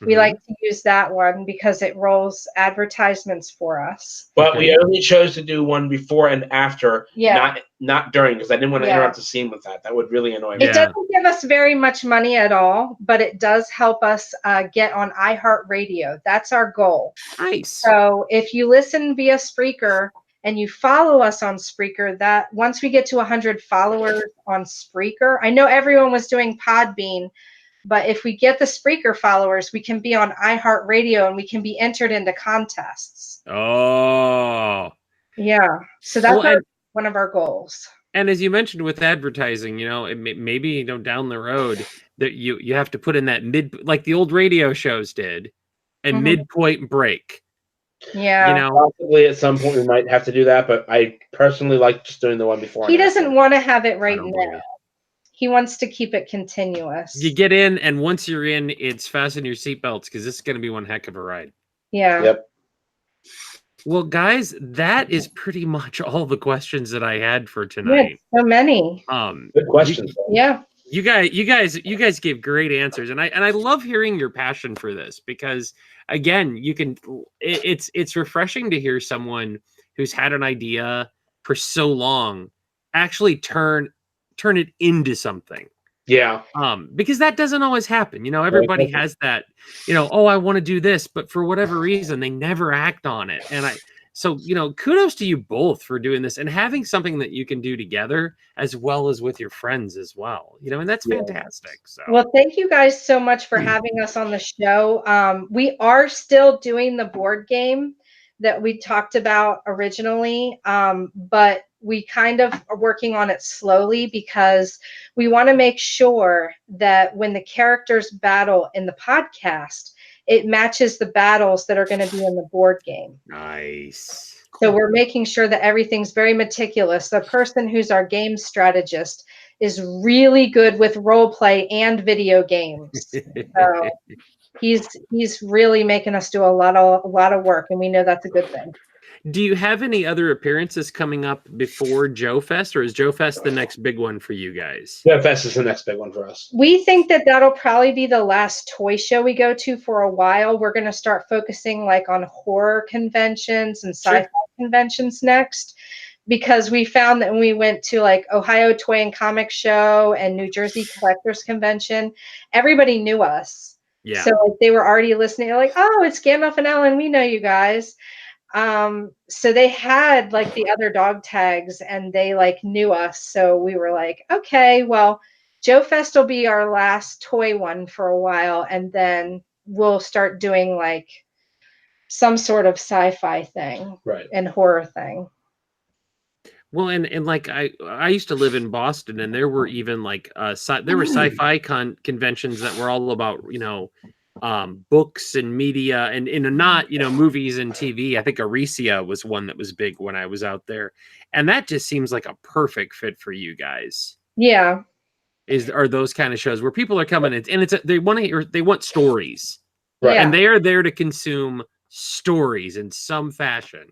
We like to use that one because it rolls advertisements for us. But we only chose to do one before and after, not during, because I didn't want to interrupt the scene with that. That would really annoy me. It doesn't give us very much money at all, but it does help us get on iHeartRadio. That's our goal. Nice. So if you listen via Spreaker and you follow us on Spreaker, that once we get to 100 followers on Spreaker, I know everyone was doing Podbean, but if we get the Spreaker followers, we can be on iHeartRadio and we can be entered into contests. Oh. Yeah. So that's one of our goals. And as you mentioned with advertising, maybe down the road that you have to put in that like the old radio shows did, and midpoint break. Yeah. Possibly at some point we might have to do that, but I personally like just doing the one before. He doesn't want to have it right now. He wants to keep it continuous. You get in, and once you're in, it's fasten your seatbelts because this is going to be one heck of a ride. Yeah. Yep. Well, guys, that is pretty much all the questions that I had for tonight. Yeah, so many. Good questions. You guys gave great answers, and I love hearing your passion for this because, again, it's refreshing to hear someone who's had an idea for so long actually turn it into something. Yeah. Because that doesn't always happen. Everybody has that, I want to do this, but for whatever reason, they never act on it. And so kudos to you both for doing this and having something that you can do together as well as with your friends as well. And that's fantastic. So, well, thank you guys so much for having us on the show. We are still doing the board game that we talked about originally, but we kind of are working on it slowly because we want to make sure that when the characters battle in the podcast, it matches the battles that are going to be in the board game. Nice. So we're making sure that everything's very meticulous. The person who's our game strategist is really good with role play and video games. So he's really making us do a lot of work, and we know that's a good thing. Do you have any other appearances coming up before Joe Fest, or is Joe Fest the next big one for you guys? Joe Fest is the next big one for us. We think that that'll probably be the last toy show we go to for a while. We're going to start focusing on horror conventions and sci-fi conventions next, because we found that when we went to Ohio Toy and Comic Show and New Jersey Collectors Convention, everybody knew us. Yeah. So they were already listening. They're like, oh, it's Gandalf and Ellen. We know you guys. So they had the other dog tags and they knew us. So we were like, okay, well, Joe Fest will be our last toy one for a while. And then we'll start doing some sort of sci-fi thing and horror thing. Well, and I used to live in Boston, and there were even there were sci-fi conventions that were all about books and media and not movies and TV. I think Aricia was one that was big when I was out there, and that just seems like a perfect fit for you guys. Yeah, are those kind of shows where people are coming in and they want stories, right? And they are there to consume stories in some fashion.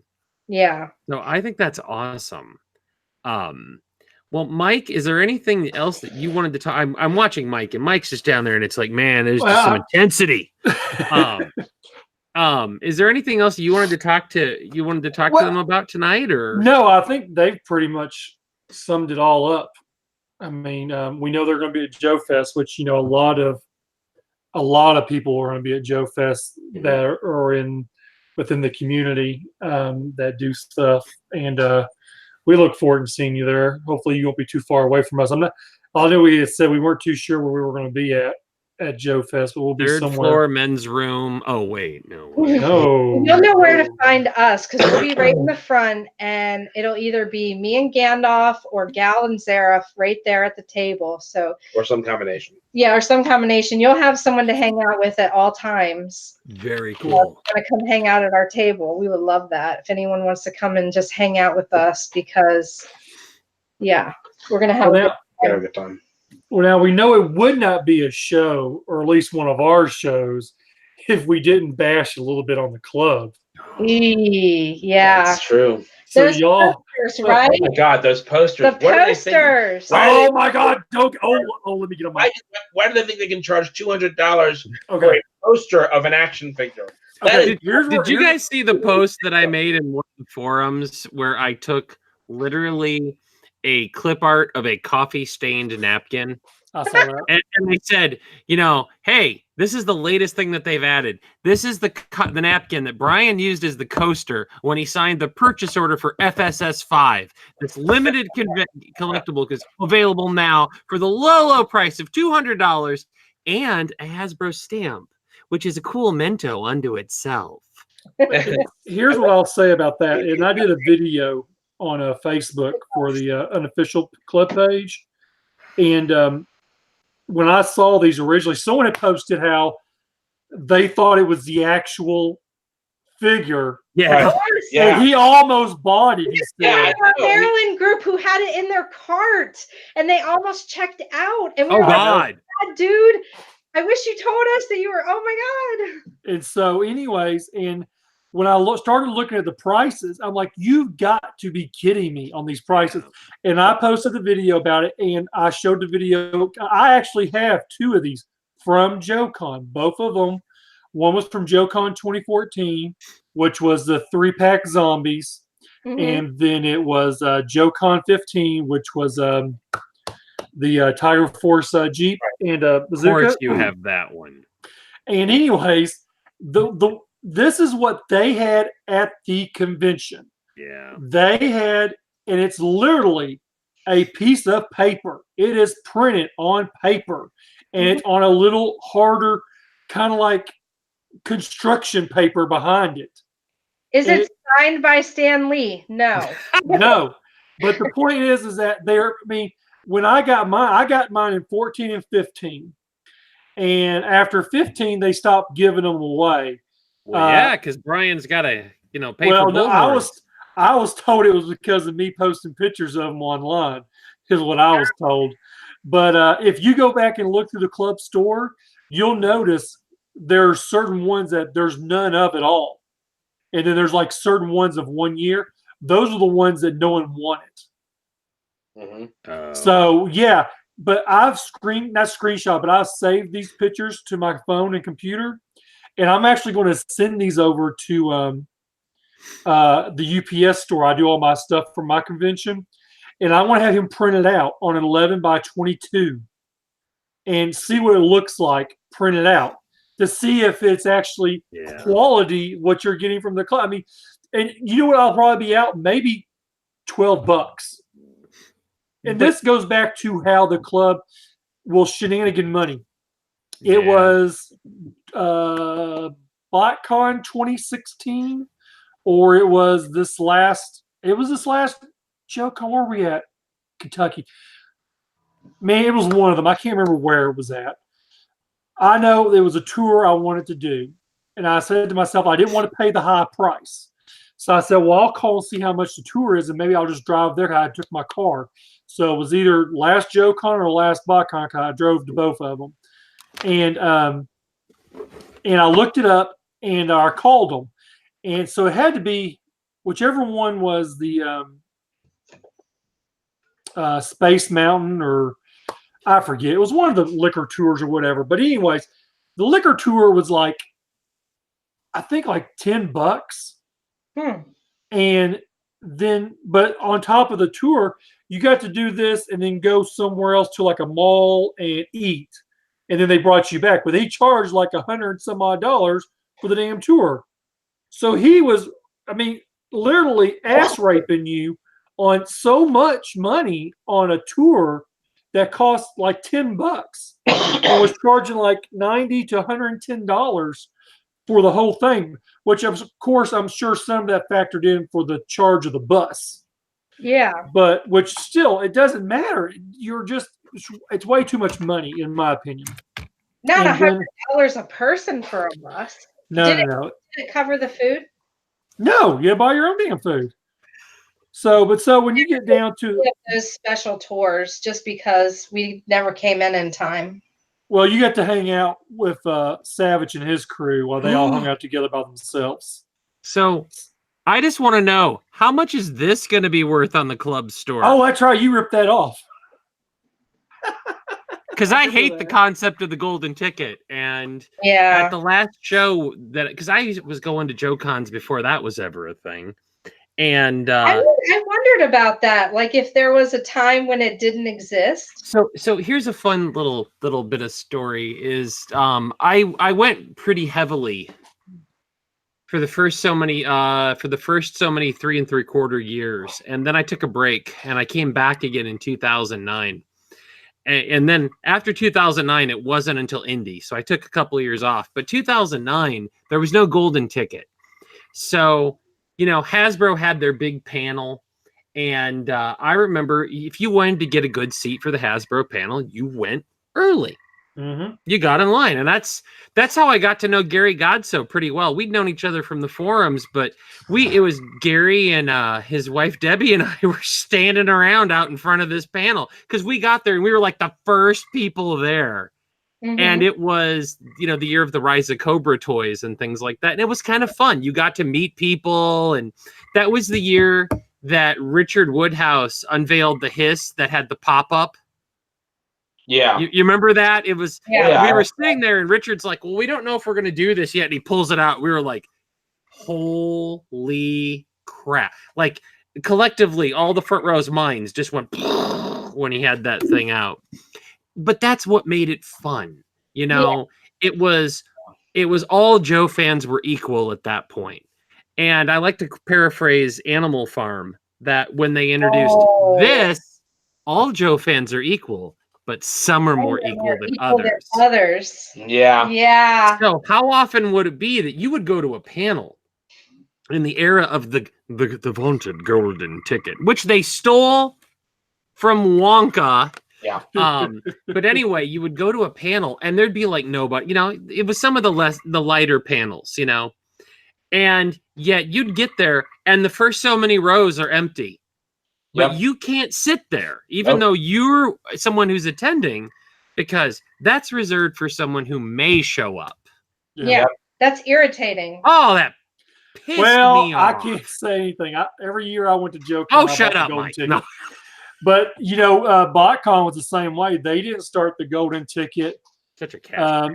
Yeah. So I think that's awesome. Well, Mike, is there anything else that you wanted to talk? I'm watching Mike, and Mike's just down there, and it's like, man, there's just some intensity. Is there anything else you wanted to talk to them about tonight, or no? I think they've pretty much summed it all up. I mean, we know they're going to be at Joe Fest, which, you know, a lot of people are going to be at Joe Fest that are within the community that do stuff. And we look forward to seeing you there. Hopefully you won't be too far away from us. I know we had said we weren't too sure where we were going to be at Joe Fest, but we'll be Third somewhere. floor men's room. Oh wait, no. No. You'll know where to find us because we'll be right in the front, and it'll either be me and Gandalf or Gal and Zareth right there at the table. So, or some combination. Yeah, or some combination. You'll have someone to hang out with at all times. Very cool. Going to come hang out at our table. We would love that if anyone wants to come and just hang out with us because, yeah, we're going to have a good time. Well, now we know it would not be a show, or at least one of our shows, if we didn't bash a little bit on the club. Yeah, that's true. So those y'all, posters, right? Oh my God, those posters! The posters. Oh my God! Don't. Let me get on my. Why do they think they can charge $200 Okay. for a poster of an action figure? Did you guys see the post that I made in one of the forums where I took literally a clip art of a coffee stained napkin? I saw that. And they said, you know, hey, this is the latest thing that they've added. This is the napkin that Brian used as the coaster when he signed the purchase order for FSS 5. This limited collectible is available now for the low price of $200 and a Hasbro stamp, which is a cool memento unto itself. Here's what I'll say about that. And I did a video on Facebook for the unofficial club page. And when I saw these originally, someone had posted how they thought it was the actual figure. Yeah. And he almost bought it. He said. Our Maryland group who had it in their cart and they almost checked out. And we oh, were God. like, dude, I wish you told us that you were, oh my God. And so, anyways, and when I started looking at the prices, I'm like, you've got to be kidding me on these prices. And I posted the video about it, and I showed the video. I actually have two of these from JoeCon, both of them. One was from JoeCon 2014, which was the 3-pack zombies. Mm-hmm. And then it was JoeCon 15, which was the Tiger Force Jeep and bazooka. Of course you have that one. And anyways, this is what they had at the convention. Yeah. They had, and it's literally a piece of paper. It is printed on paper, and it's on a little harder, kind of like construction paper behind it. Is it signed by Stan Lee? No. No. But the point is that when I got mine in 14 and 15. And after 15, they stopped giving them away. Well, yeah, because Brian's got to, pay for no, I was told it was because of me posting pictures of them online, is what I was told. But if you go back and look through the club store, you'll notice there's certain ones that there's none of at all. And then there's like certain ones of 1 year. Those are the ones that no one wanted. Mm-hmm. So, yeah. But I've I've saved these pictures to my phone and computer. And I'm actually going to send these over to the UPS store. I do all my stuff for my convention. And I want to have him printed out on an 11 by 22 and see what it looks like printed out to see if it's actually quality what you're getting from the club. I mean, and you know what? I'll probably be out maybe $12. And this goes back to how the club will shenanigan money. It was BotCon 2016, or it was this last JoeCon. Where were we at? Kentucky. Man, it was one of them. I can't remember where it was at. I know there was a tour I wanted to do. And I said to myself, I didn't want to pay the high price. So I said, well, I'll call and see how much the tour is, and maybe I'll just drive there. I took my car. So it was either last JoeCon or last BotCon. I drove to both of them. And I looked it up, and I called them. And so it had to be whichever one was the Space Mountain, or I forget. It was one of the liquor tours or whatever. But anyways, the liquor tour was like, I think like $10. And then, but on top of the tour, you got to do this and then go somewhere else to like a mall and eat, and then they brought you back. But they charged like $100 some odd for the damn tour. So he was, I mean, literally ass raping you on so much money on a tour that cost like $10 and was charging like $90 to $110 for the whole thing, which of course I'm sure some of that factored in for the charge of the bus. Yeah. But which still, it doesn't matter. You're just, it's way too much money in my opinion. Not And then- $100 a person for a bus. No. Did it cover the food? No, you buy your own damn food. So when you get down to those special tours, just because we never came in time. well, you got to hang out with Savage and his crew while they all hung out together by themselves. So I just want to know, how much is this going to be worth on the club store? Oh, that's right. You ripped that off. Because I hate the concept of the golden ticket. And Yeah. at the last show because I was going to Joe Cons before that was ever a thing. And I wondered about that. Like if there was a time when it didn't exist. so here's a fun little bit of story is I went pretty heavily for the first so many 3 3/4 years, and then I took a break and I came back again in 2009. And then after 2009, it wasn't until Indy. So I took a couple of years off. But 2009, there was no golden ticket. So, Hasbro had their big panel. And I remember if you wanted to get a good seat for the Hasbro panel, you went early. Mm-hmm. You got in line. And that's how I got to know Gary Godso pretty well. We'd known each other from the forums, but it was Gary and his wife Debbie and I were standing around out in front of this panel because we got there and we were like the first people there. Mm-hmm. And it was, the year of the rise of Cobra toys and things like that. And it was kind of fun. You got to meet people. And that was the year that Richard Woodhouse unveiled the Hiss that had the pop-up. Yeah. You remember that? It was, Yeah. we were sitting there and Richard's like, well, we don't know if we're going to do this yet. And he pulls it out. We were like, holy crap. Like collectively, all the front row's minds just went when he had that thing out. But that's what made it fun. It was all Joe fans were equal at that point. And I like to paraphrase Animal Farm that when they introduced this, all Joe fans are equal, but some are more equal than others. Yeah. Yeah. So how often would it be that you would go to a panel in the era of the vaunted golden ticket, which they stole from Wonka? Yeah. But anyway, you would go to a panel and there'd be like nobody, it was some of the lighter panels, and yet you'd get there and the first so many rows are empty. But you can't sit there, even though you're someone who's attending, because that's reserved for someone who may show up. Yeah. That's irritating. Oh, that pissed me off. I can't say anything. Every year I went to Joe. Oh, shut up, Mike. No. But BotCon was the same way. They didn't start the golden ticket. Such a cat.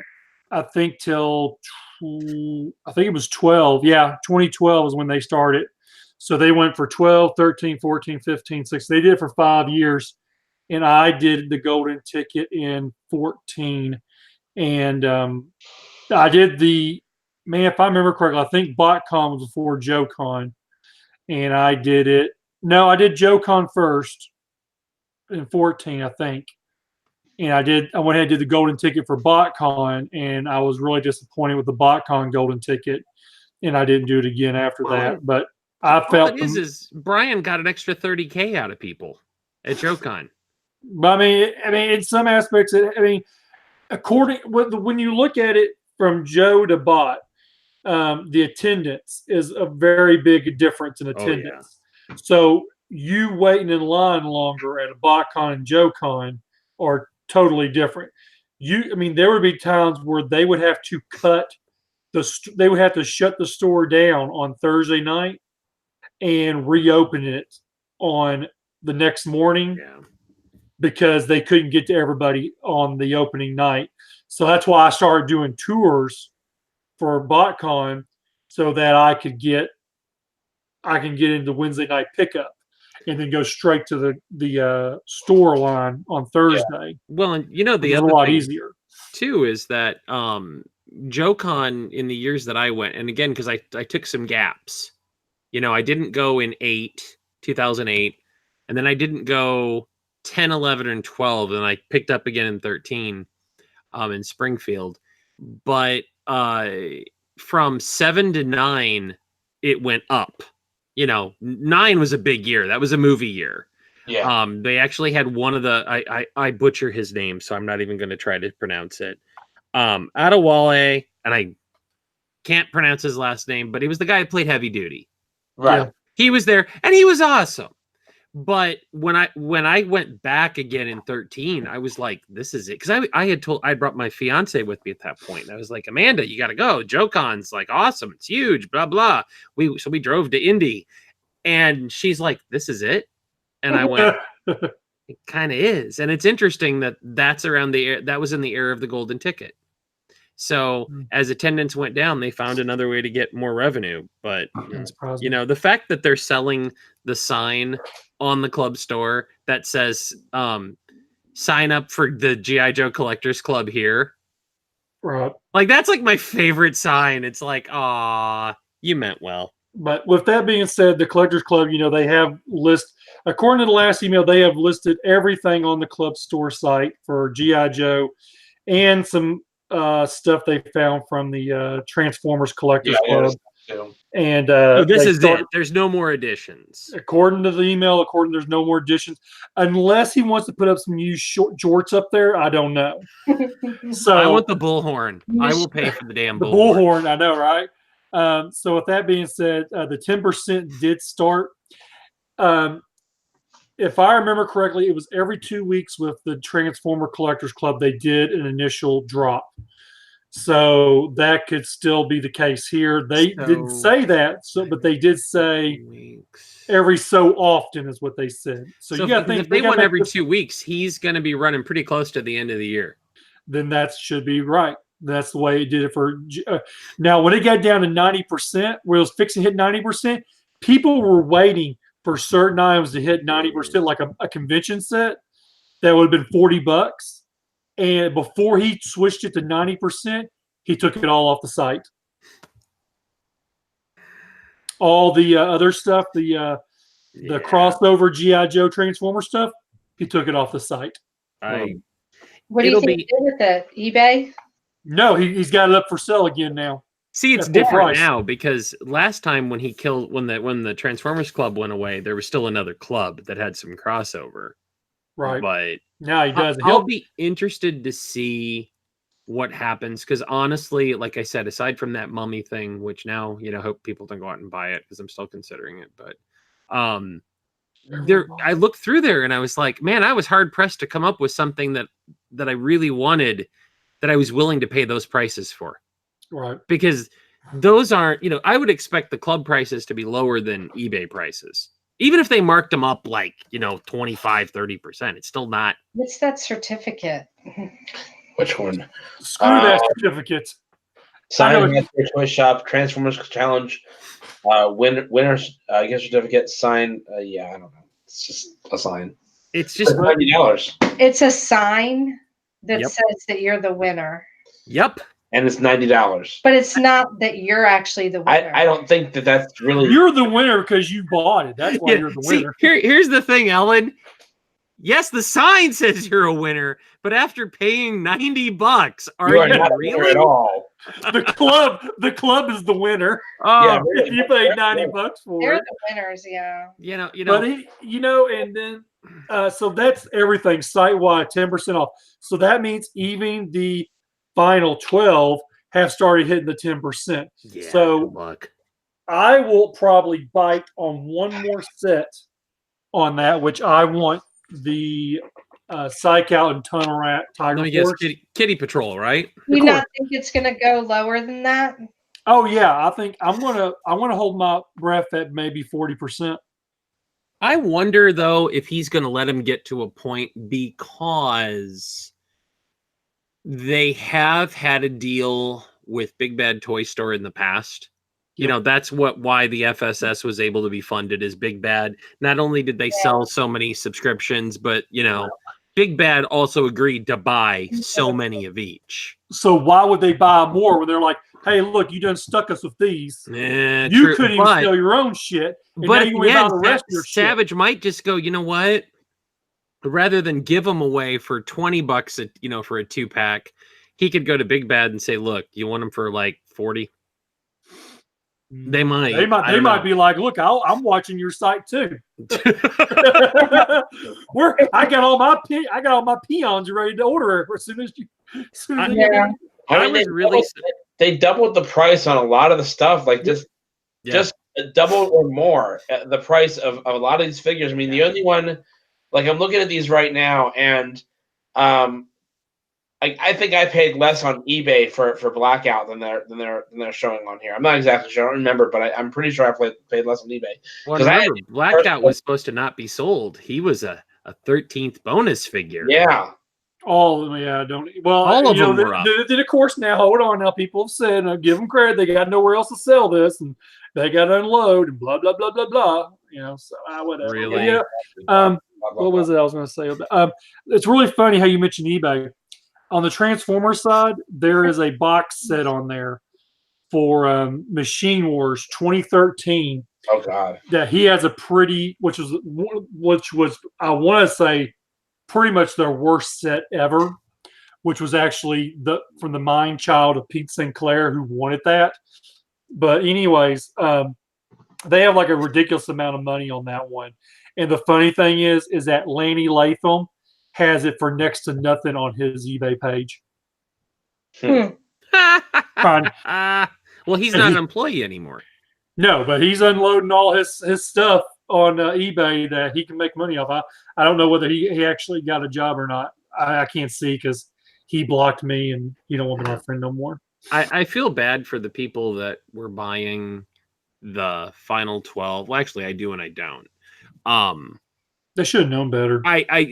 I think till I think it was 12. Yeah, 2012 is when they started. So they went for 12, 13, 14, 15, 16. They did it for 5 years. And I did the golden ticket in 14. And I did if I remember correctly, I think BotCon was before JoeCon. And I did it. No, I did JoeCon first in 14, I think. And I went ahead and did the golden ticket for BotCon. And I was really disappointed with the BotCon golden ticket. And I didn't do it again after that. But I felt is Brian got an extra $30K out of people at JoeCon. But I mean, in some aspects, when you look at it from Joe to Bot, the attendance is a very big difference in attendance. Oh, yeah. So you waiting in line longer at a BotCon and JoeCon are totally different. There would be times where they would have to they would have to shut the store down on Thursday night and reopen it on the next morning because they couldn't get to everybody on the opening night. So that's why I started doing tours for BotCon so that I can get into Wednesday night pickup. and then go straight to the store line on Thursday. Well, and Which the is other a lot thing easier. too is that JoeCon in the years that I went, and again because I took some gaps. I didn't go in 2008, and then I didn't go 10, 11, and 12, and I picked up again in 13 in Springfield. But from 7 to 9, it went up. 9 was a big year. That was a movie year. Yeah. They actually had one of the I butcher his name, so I'm not even going to try to pronounce it. Adewale, and I can't pronounce his last name, but he was the guy who played Heavy Duty. Right. Yeah. He was there, and he was awesome. But when I went back again in 13, I was like, this is it. Because I brought my fiance with me at that point. I was like, Amanda, you got to go. JoeCon's like awesome. It's huge, blah, blah. So we drove to Indy, and she's like, this is it. And I went, it kind of is. And it's interesting that was in the era of the golden ticket. So as attendance went down, they found another way to get more revenue. But the fact that they're selling the sign on the club store that says sign up for the G.I. Joe Collectors Club here. Right. Like that's like my favorite sign. It's like, aw, you meant well. But with that being said, the Collectors Club, they have according to the last email, they have listed everything on the club store site for G.I. Joe and some stuff they found from the Transformers Collectors Club. And this is it. There's no more additions. According to the email, there's no more additions unless he wants to put up some new jorts up there. I don't know. So I want the bullhorn. I will pay for the damn the bullhorn. I know, right? So with that being said, the 10% did start. If I remember correctly, it was every 2 weeks with the Transformer Collectors Club. They did an initial drop. So that could still be the case here. They didn't say that, but they did say every so often is what they said. So you got to think if they went every 2 weeks, he's going to be running pretty close to the end of the year. Then that should be right. That's the way it did it for. Now, when it got down to 90%, where it was fixing to hit 90%, people were waiting for certain items to hit 90%, like a convention set that would have been $40. And before he switched it to 90%, he took it all off the site. All the other stuff, the crossover G.I. Joe Transformer stuff, he took it off the site. What do you think he did with it? eBay? No, he's got it up for sale again now. See, it's different now because last time when the Transformers Club went away, there was still another club that had some crossover. Right. But now he does. I'll be interested to see what happens because honestly, like I said, aside from that mummy thing, which now hope people don't go out and buy it because I'm still considering it. But I looked through there and I was like, man, I was hard pressed to come up with something that I really wanted, that I was willing to pay those prices for. Right. Because those aren't, I would expect the club prices to be lower than eBay prices. Even if they marked them up like, 25, 30%, it's still not. What's that certificate? Which one? Screw that certificate. Sign at your toy shop, Transformers Challenge, winners, gift certificate, sign. I don't know. It's just a sign. It's just $90. It's a sign that says that you're the winner. Yep. And it's $90. But it's not that you're actually the winner. I don't think that's really. You're the winner because you bought it. That's why you're the winner. Here's the thing, Ellen. Yes, the sign says you're a winner, but after paying $90, are you not really at all? The club is the winner. If you paid $90 for They're it. the winners, yeah. But and then so that's everything site-wide, 10% off. So that means even the final 12 have started hitting the 10%. Yeah, so good luck. I will probably bite on one more set on that, which I want the Psych Out and Tunnel Rat Tiger Let me guess, Force. Kitty Patrol, right? You not think it's going to go lower than that? Oh yeah, I think I'm gonna hold my breath at maybe 40%. I wonder though if he's going to let him get to a point because they have had a deal with Big Bad Toy Store in the past You know, that's why the FSS was able to be funded is Big Bad. Not only did they sell so many subscriptions, but, you know, Big Bad also agreed to buy so many of each. So why would they buy more when they're like, hey, look, you done stuck us with these. You True, couldn't even sell your own shit. And but now at you the went buy end, the rest of your Savage shit. might just go, you know what? Rather than give them away for $20, you know, for a 2-pack, he could go to Big Bad and say, look, you want them for like 40? They might. They might be like, look, I'm watching your site too. I got all my peons ready to order as soon as you. They doubled the price on a lot of the stuff, like just double or more the price of a lot of these figures. I mean, the only one, like I'm looking at these right now, and I think I paid less on eBay for Blackout than they're showing on here. I'm not exactly sure. I don't remember, but I'm pretty sure I paid less on eBay. Well, remember, Blackout was supposed to not be sold. He was a 13th bonus figure. Yeah. All of them, yeah. All of them were up. Then of course now, hold on now. People have said, give them credit. They got nowhere else to sell this, and they got to unload and blah blah blah blah blah. You know, so whatever. Really? Yeah. What was it I was going to say? It's really funny how you mentioned eBay. On the Transformers side, there is a box set on there for Machine Wars 2013. Oh God! That he has which was I want to say pretty much their worst set ever, which was actually from the mind child of Pete Sinclair who wanted that. But anyways, they have like a ridiculous amount of money on that one. And the funny thing is that Lanny Latham has it for next to nothing on his eBay page. Well, he's not an employee anymore. No, but he's unloading all his stuff on eBay that he can make money off. I don't know whether he actually got a job or not. I can't see because he blocked me and he don't want to be my friend no more. I feel bad for the people that were buying the final 12. Well, actually, I do and I don't. They should have known better.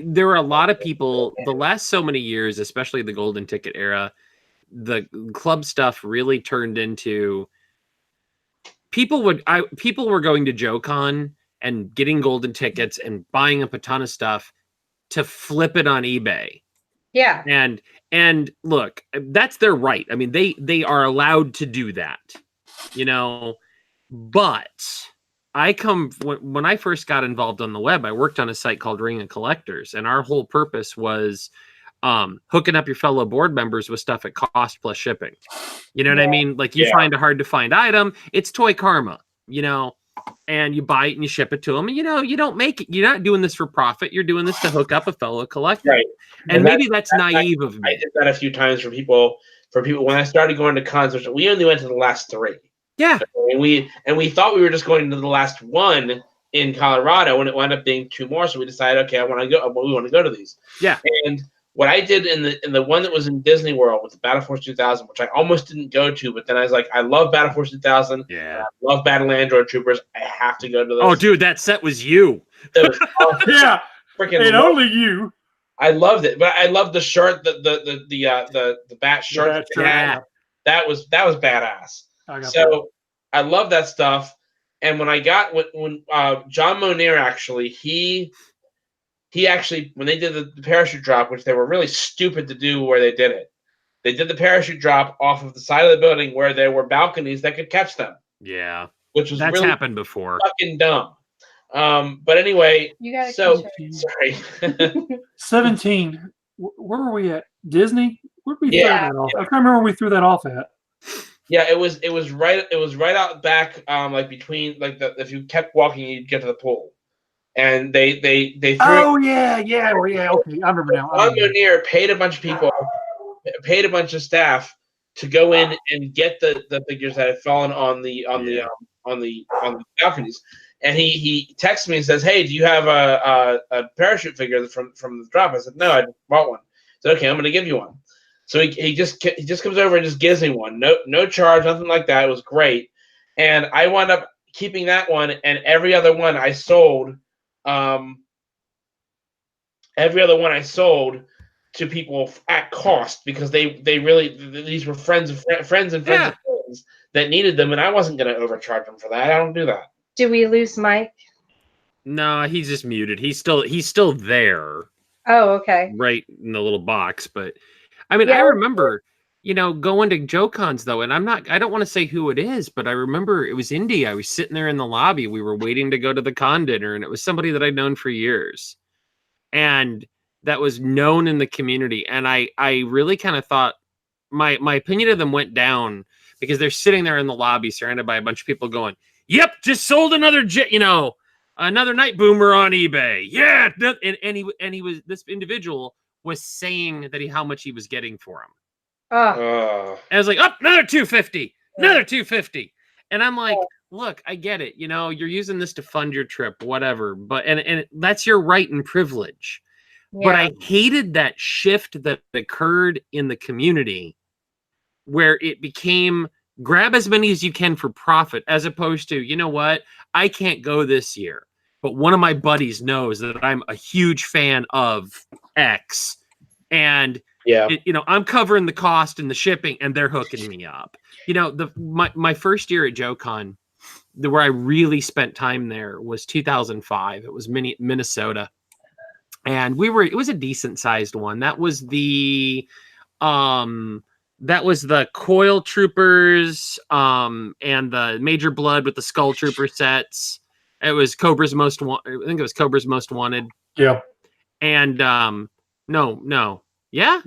There were a lot of people the last so many years, especially the golden ticket era, the club stuff really turned into people were going to JoeCon and getting golden tickets and buying up a ton of stuff to flip it on eBay. Yeah. And look, that's their right. I mean, they are allowed to do that, you know, but when I first got involved on the web, I worked on a site called Ring of Collectors, and our whole purpose was hooking up your fellow board members with stuff at cost plus shipping. You know what I mean? Like you find a hard to find item, it's Toy Karma, you know, and you buy it and you ship it to them. And, you know, you don't make it. You're not doing this for profit. You're doing this to hook up a fellow collector. Right. And maybe that's naive of me. I did that a few times for people when I started going to cons, which we only went to the last 3. Yeah. And we thought we were just going to the last one in Colorado, and it wound up being 2 more. So we decided, okay, we want to go to these. Yeah. And what I did in the one that was in Disney World with the Battle Force 2000, which I almost didn't go to, but then I was like, I love Battle Force 2000. Yeah. I love Battle Android Troopers. I have to go to those. Oh, dude, that set was you. That was awesome. Yeah. Freaking and only you. I loved it, but I loved the shirt, the bat shirt. That was badass. I love that stuff. And when John Monier actually, he when they did the parachute drop, which they were really stupid to do where they did it, they did the parachute drop off of the side of the building where there were balconies that could catch them. Yeah, which was that's really happened before. Fucking dumb. But anyway, sorry. 17. Where were we at? Disney? Where did we throw that off? I can't remember where we threw that off at. Yeah, it was right out back, like between if you kept walking, you'd get to the pool, and they threw. Oh yeah. Okay, I remember now. John Monier paid a bunch of people, paid a bunch of staff to go in and get the figures that had fallen on the balconies, and he texts me and says, "Hey, do you have a parachute figure from the drop?" I said, "No, I just bought one." I said, "Okay, I'm going to give you one." So he just comes over and just gives me one. No charge, nothing like that. It was great. And I wound up keeping that one, and every other one I sold to people at cost because they really, these were friends and friends. that needed them, and I wasn't going to overcharge them for that. I don't do that. Do we lose Mike? No, he's just muted. He's still there. Oh, okay. Right in the little box, but I mean, Yeah. I remember, going to JoeCons though, and I don't want to say who it is, but I remember it was Indy. I was sitting there in the lobby. We were waiting to go to the con dinner, and it was somebody that I'd known for years, and that was known in the community. And I really kind of thought my opinion of them went down because they're sitting there in the lobby surrounded by a bunch of people going, "Yep, just sold another another night boomer on eBay." Yeah, and he was, this individual was saying that how much he was getting for him. And I was like, "Oh, another 250, another 250." And I'm like, "Look, I get it. You're using this to fund your trip, whatever. But and that's your right and privilege." Yeah. But I hated that shift that occurred in the community, where it became grab as many as you can for profit, as opposed to, you know what, I can't go this year, but one of my buddies knows that I'm a huge fan of X, and I'm covering the cost and the shipping, and they're hooking me up. My first year at JoeCon, where I really spent time there, was 2005. It was Minnesota, and it was a decent sized one. That was the Coil Troopers and the Major Blood with the Skull Trooper sets. It was Cobra's Most Wanted. I think it was Cobra's Most Wanted. Yeah. And no. Yeah.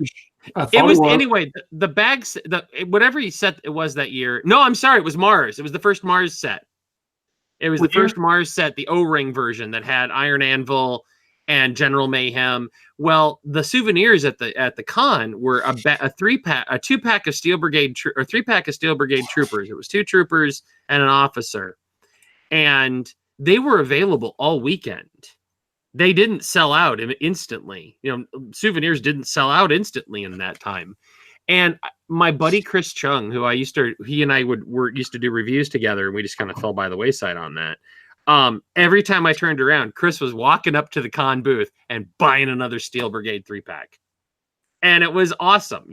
It was anyway, the bags, whatever he set it was that year. No, I'm sorry, it was Mars. It was the first Mars set. It was the first Mars set, the O-ring version that had Iron Anvil and General Mayhem. Well, the souvenirs at the con were a 2-pack of Steel Brigade 3-pack of Steel Brigade troopers. It was 2 troopers and an officer, and they were available all weekend. They didn't sell out instantly. Souvenirs didn't sell out instantly in that time. And my buddy Chris Chung, who he and I used to do reviews together, and we just kind of fell by the wayside on that. Every time I turned around, Chris was walking up to the con booth and buying another Steel Brigade 3-pack. And it was awesome,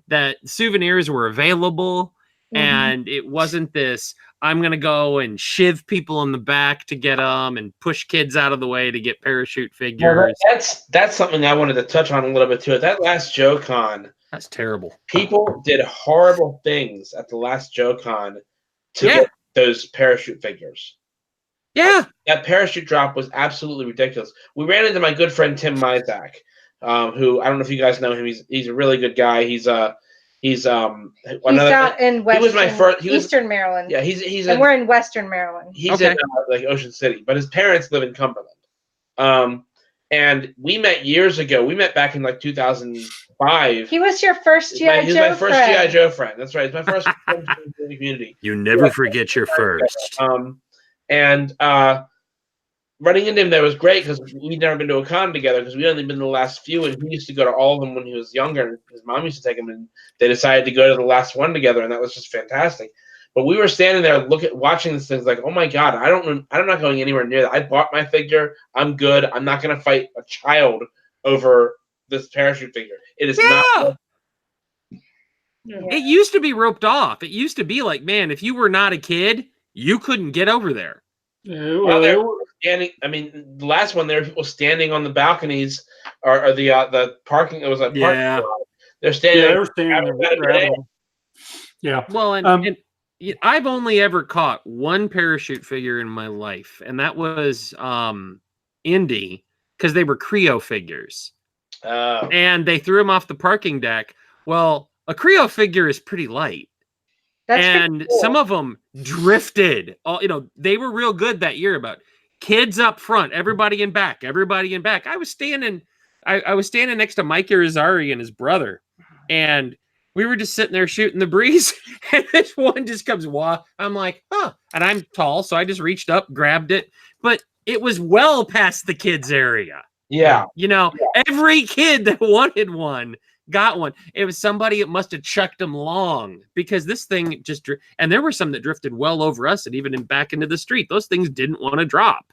that souvenirs were available, and it wasn't this, I'm going to go and shiv people in the back to get them and push kids out of the way to get parachute figures. Well, that's something I wanted to touch on a little bit too. At that last JoeCon, that's terrible. People did horrible things at the last JoeCon to get those parachute figures. Yeah, that parachute drop was absolutely ridiculous. We ran into my good friend Tim Mizak, who I don't know if you guys know him. He's a really good guy. He's out in Eastern Maryland. Yeah, he's and we're in Western Maryland. He's in Ocean City, but his parents live in Cumberland. And we met years ago. We met back in 2005. He was your first G.I. Joe friend. He was my first G.I. Joe friend. That's right. He's my first friend in the community. You never forget your first. And running into him there was great because we'd never been to a con together because we'd only been to the last few, and he used to go to all of them when he was younger, and his mom used to take him, and they decided to go to the last one together, and that was just fantastic. But we were standing there watching this thing like, oh my God, I'm not going anywhere near that. I bought my figure. I'm good. I'm not going to fight a child over this parachute figure. It is not. It used to be roped off. It used to be like, man, if you were not a kid, you couldn't get over there. Well, they were standing. I mean, the last one, there were people standing on the balconies or the parking. It was a parking lot. They're standing. Yeah, they were standing there. Yeah. Well, and I've only ever caught one parachute figure in my life, and that was Indy, because they were Creo figures. And they threw them off the parking deck. Well, a Creo figure is pretty light. And cool. Some of them drifted. They were real good that year about kids up front, everybody in back. I was standing next to Mike Irizarry and his brother, and we were just sitting there shooting the breeze, and this one just comes I'm like, huh. And I'm tall, so I just reached up, grabbed it, but it was well past the kids area. Yeah. Every kid that wanted one got one. It was somebody that must have chucked them long, because this thing just and there were some that drifted well over us and even back into the street. Those things didn't want to drop.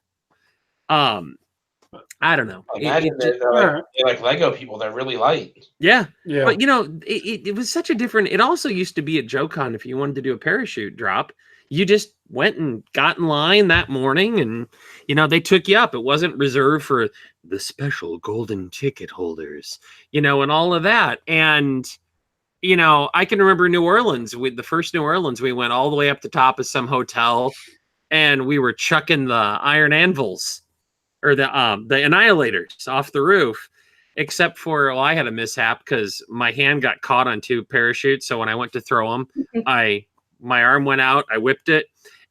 I don't know. Imagine they're like Lego people. They're really light. Yeah. Yeah. But, it was such a different... It also used to be at JoeCon, if you wanted to do a parachute drop, you just went and got in line that morning and, they took you up. It wasn't reserved for the special golden ticket holders, and all of that. And, I can remember New Orleans. With the first New Orleans, we went all the way up the top of some hotel and we were chucking the iron anvils or the annihilators off the roof, except for, I had a mishap because my hand got caught on 2 parachutes. So when I went to throw them, my arm went out, I whipped it,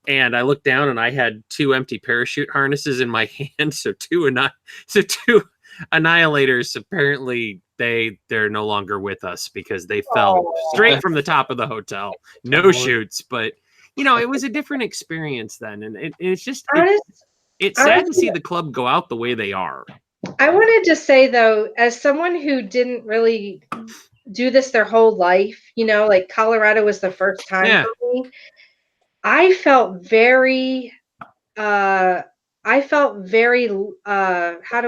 and I looked down and I had 2 empty parachute harnesses in my hand. So 2 annihilators, apparently they're no longer with us because they fell straight from the top of the hotel. No chutes, but it was a different experience then. And it's just, it's sad to see the club go out the way they are. I wanted to say, though, as someone who didn't really do this their whole life, like Colorado was the first time for me, I felt very, how do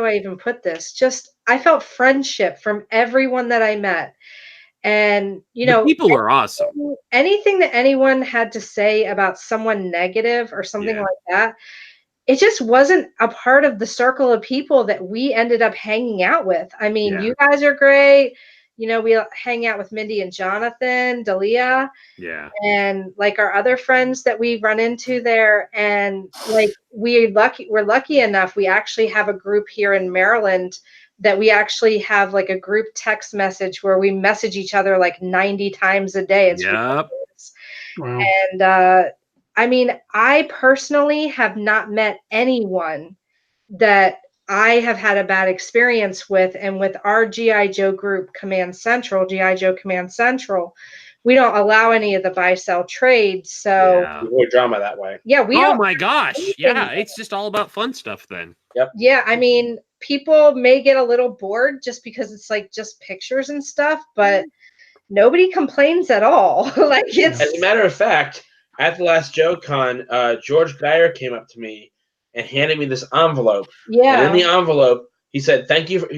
I even put this? I felt friendship from everyone that I met. And, the people are awesome. Anything that anyone had to say about someone negative or something like that, it just wasn't a part of the circle of people that we ended up hanging out with. I mean, you guys are great. We hang out with Mindy and Jonathan, Dalia. Yeah. And like our other friends that we run into there. And like, we're lucky enough. We actually have a group here in Maryland that we actually have like a group text message where we message each other like 90 times a day. It's ridiculous. Wow. And, I mean, I personally have not met anyone that I have had a bad experience with. And with our G.I. Joe group, G.I. Joe Command Central, we don't allow any of the buy-sell trade. So avoid drama that way. Yeah, we don't. Oh my gosh. Yeah, it's just all about fun stuff then. Yep. Yeah, I mean, people may get a little bored just because it's like just pictures and stuff, but nobody complains at all. Like, it's... As a matter of fact, at the last JoeCon, George Geyer came up to me and handed me this envelope. Yeah. And in the envelope, he said, "Thank you for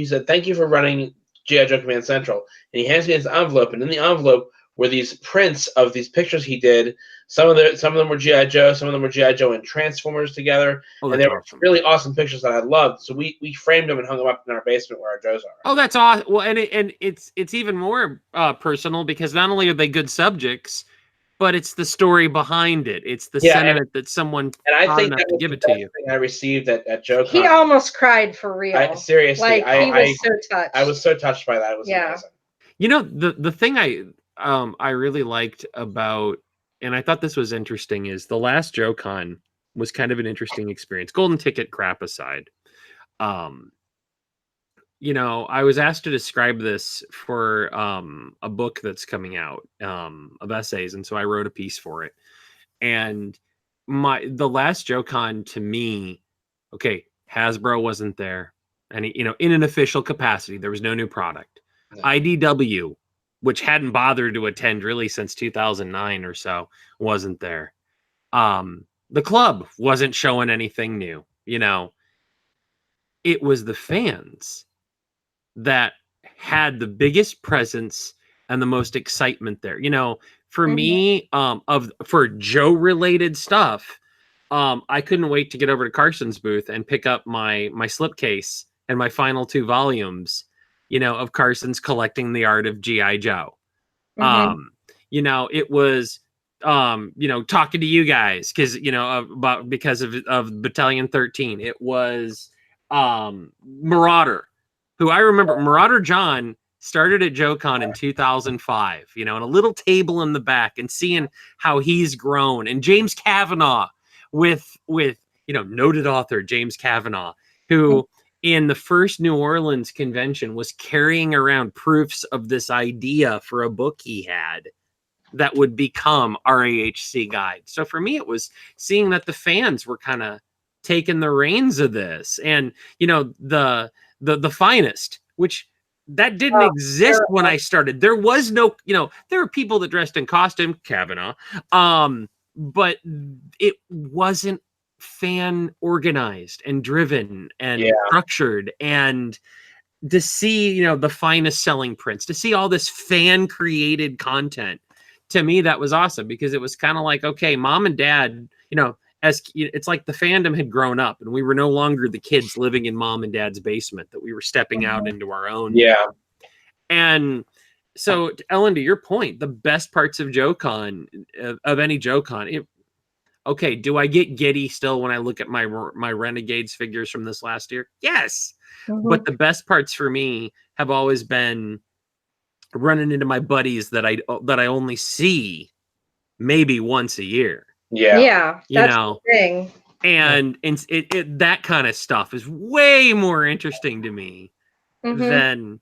running G.I. Joe Command Central." And he hands me this envelope, and in the envelope were these prints of these pictures he did. Some of them were G.I. Joe, some of them were G.I. Joe and Transformers together. Oh, and they were really awesome pictures that I loved. So we framed them and hung them up in our basement where our Joes are. Oh, that's awesome. Well, and it's even more personal because not only are they good subjects, but it's the story behind it. It's the sentiment that someone enough to give it to you. I received at JoeCon. He almost cried for real. Seriously, he was so touched. I was so touched by that. It was amazing. The thing I really liked about, and I thought this was interesting, is the last JoeCon was kind of an interesting experience. Golden ticket crap aside. I was asked to describe this for a book that's coming out of essays, and so I wrote a piece for it. And the last JoeCon to me, Hasbro wasn't there, and in an official capacity, there was no new product. No. IDW, which hadn't bothered to attend really since 2009 or so, wasn't there. The club wasn't showing anything new. It was the fans that had the biggest presence and the most excitement there. For me, for Joe related stuff, I couldn't wait to get over to Carson's booth and pick up my slipcase and my final 2 volumes, of Carson's Collecting the Art of G.I. Joe. It was, talking to you guys because of Battalion 13. It was Marauder, who I remember. Marauder John started at JoeCon in 2005, and a little table in the back, and seeing how he's grown. And James Kavanaugh with noted author James Kavanaugh, who in the first New Orleans convention was carrying around proofs of this idea for a book he had that would become RAHC Guide. So for me, it was seeing that the fans were kind of taking the reins of this, and the finest, which that didn't exist when I started. There was no, there were people that dressed in costume, Kavanaugh, but it wasn't fan organized and driven and structured, and to see, you know, the finest selling prints, to see all this fan created content, to me that was awesome, because it was kind of like, okay, mom and dad, you know, as it's like the fandom had grown up and we were no longer the kids living in mom and dad's basement, that we were stepping out into our own. Yeah. And so, Ellen, to your point, the best parts of JoeCon, of any JoeCon, okay, do I get giddy still when I look at my Renegades figures from this last year? Yes. But the best parts for me have always been running into my buddies that I only see maybe once a year. Yeah, you that's know, the thing. And it that kind of stuff is way more interesting to me than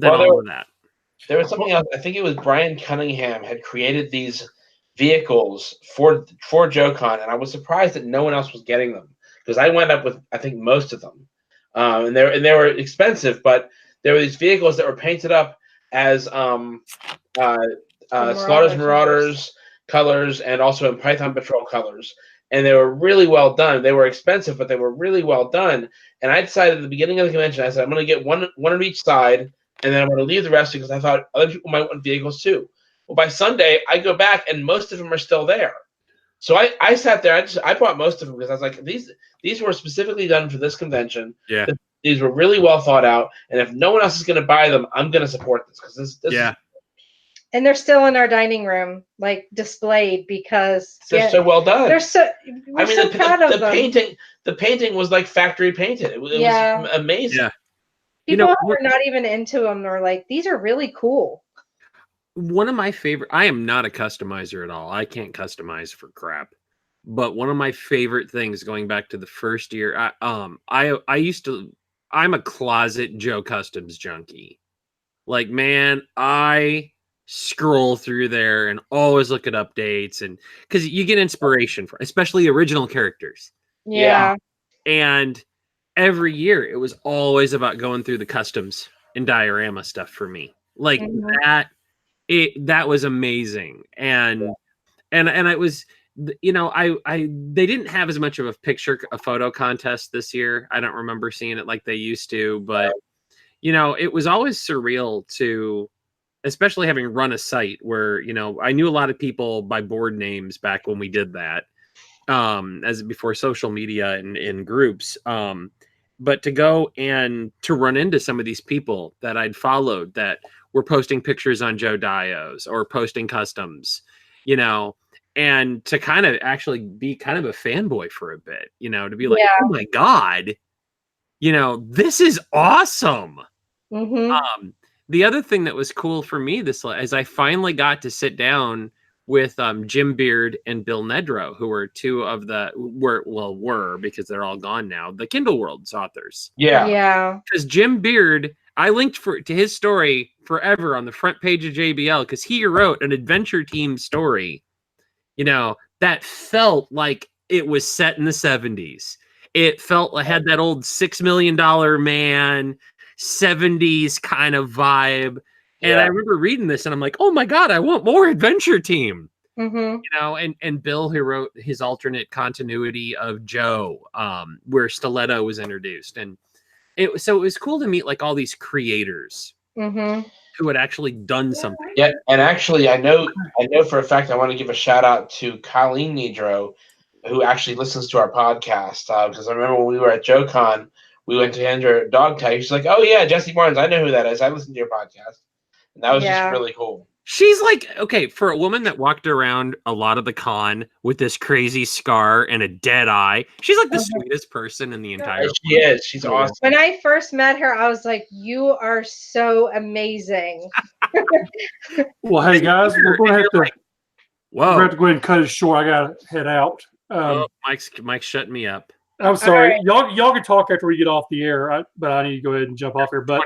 all of that. There was something else. I think it was Brian Cunningham had created these vehicles for JoeCon, and I was surprised that no one else was getting them, because I went up with, I think, most of them, and they were expensive, but there were these vehicles that were painted up as Slaughter's Marauders colors, and also in Python Patrol colors, and they were really well done. They were expensive, but they were really well done. And I decided at the beginning of the convention, I said, I'm going to get one on each side, and then I'm going to leave the rest, because I thought other people might want vehicles too. Well, by Sunday, I go back, and most of them are still there. So I sat there. I bought most of them, because I was like, these were specifically done for this convention. Yeah. These were really well thought out, and if no one else is going to buy them, I'm going to support this, because this is, and they're still in our dining room, like displayed, because they're so well done. We're so proud of them. The painting was like factory painted. It was amazing. Yeah. People who are not even into them are like, these are really cool. One of my favorite, I am not a customizer at all. I can't customize for crap. But one of my favorite things, going back to the first year, I'm a closet Joe Customs junkie. Like, man, I scroll through there and always look at updates, and because you get inspiration for, especially original characters. Yeah. And every year it was always about going through the customs and diorama stuff for me. Like that was amazing. And it was, you know, they didn't have as much of a photo contest this year. I don't remember seeing it like they used to, but you know, it was always surreal to, especially having run a site where, you know, I knew a lot of people by board names back when we did that, as before social media and in groups. But to go and to run into some of these people that I'd followed that were posting pictures on Joe Dios or posting customs, you know, and to kind of actually be kind of a fanboy for a bit, you know, to be like, oh my God, you know, this is awesome. The other thing that was cool for me is I finally got to sit down with Jim Beard and Bill Nedrow, who were two of were because they're all gone now, the Kindle World's authors. Yeah. Because Jim Beard, I linked to his story forever on the front page of JBL, because he wrote an adventure team story, you know, that felt like it was set in the 70s. It felt like had that old $6 Million Man 70s kind of vibe. And I remember reading this and I'm like, oh my God, I want more Adventure Team. You know, and Bill, who wrote his alternate continuity of Joe, where Stiletto was introduced. And it was cool to meet like all these creators who had actually done something. Yeah, and actually I know for a fact, I want to give a shout out to Colleen Nedrow, who actually listens to our podcast, because I remember when we were at JoeCon, we went to hand her a dog tag. She's like, oh yeah, Jesse Barnes, I know who that is. I listened to your podcast. And that was just really cool. She's like, okay, for a woman that walked around a lot of the con with this crazy scar and a dead eye, she's like the sweetest person in the entire world. She is. She's awesome. When I first met her, I was like, you are so amazing. Well, hey guys, we're going to have to whoa. We're going to have to go ahead and cut it short. I got to head out. Mike's shutting me up. I'm sorry. Right. Y'all can talk after we get off the air, but I need to go ahead and jump off here. But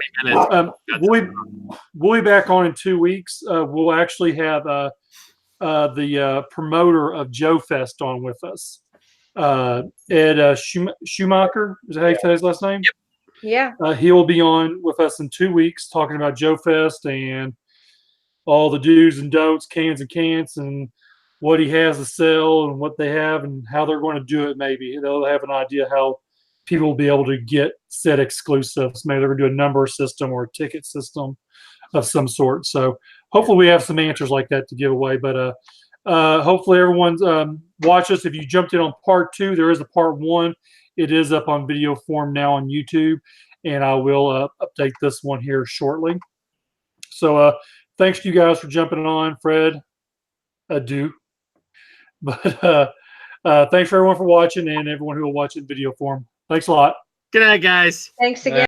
we'll be back on in 2 weeks. We'll actually have the promoter of Joe Fest on with us. Ed Schumacher, is that how you say his last name? Yep. Yeah. He will be on with us in 2 weeks talking about Joe Fest and all the do's and don'ts, cans and cans, and what he has to sell and what they have and how they're going to do it. Maybe they'll have an idea how people will be able to get said exclusives. Maybe they're going to do a number system or a ticket system of some sort. So hopefully we have some answers like that to give away. But hopefully everyone's watch us. If you jumped in on part 2, there is a part 1. It is up on video form now on YouTube, and I will update this one here shortly. So thanks to you guys for jumping on. Fred, adieu. But thanks for everyone for watching, and everyone who will watch it in video form. Thanks a lot. Good night, guys. Thanks again.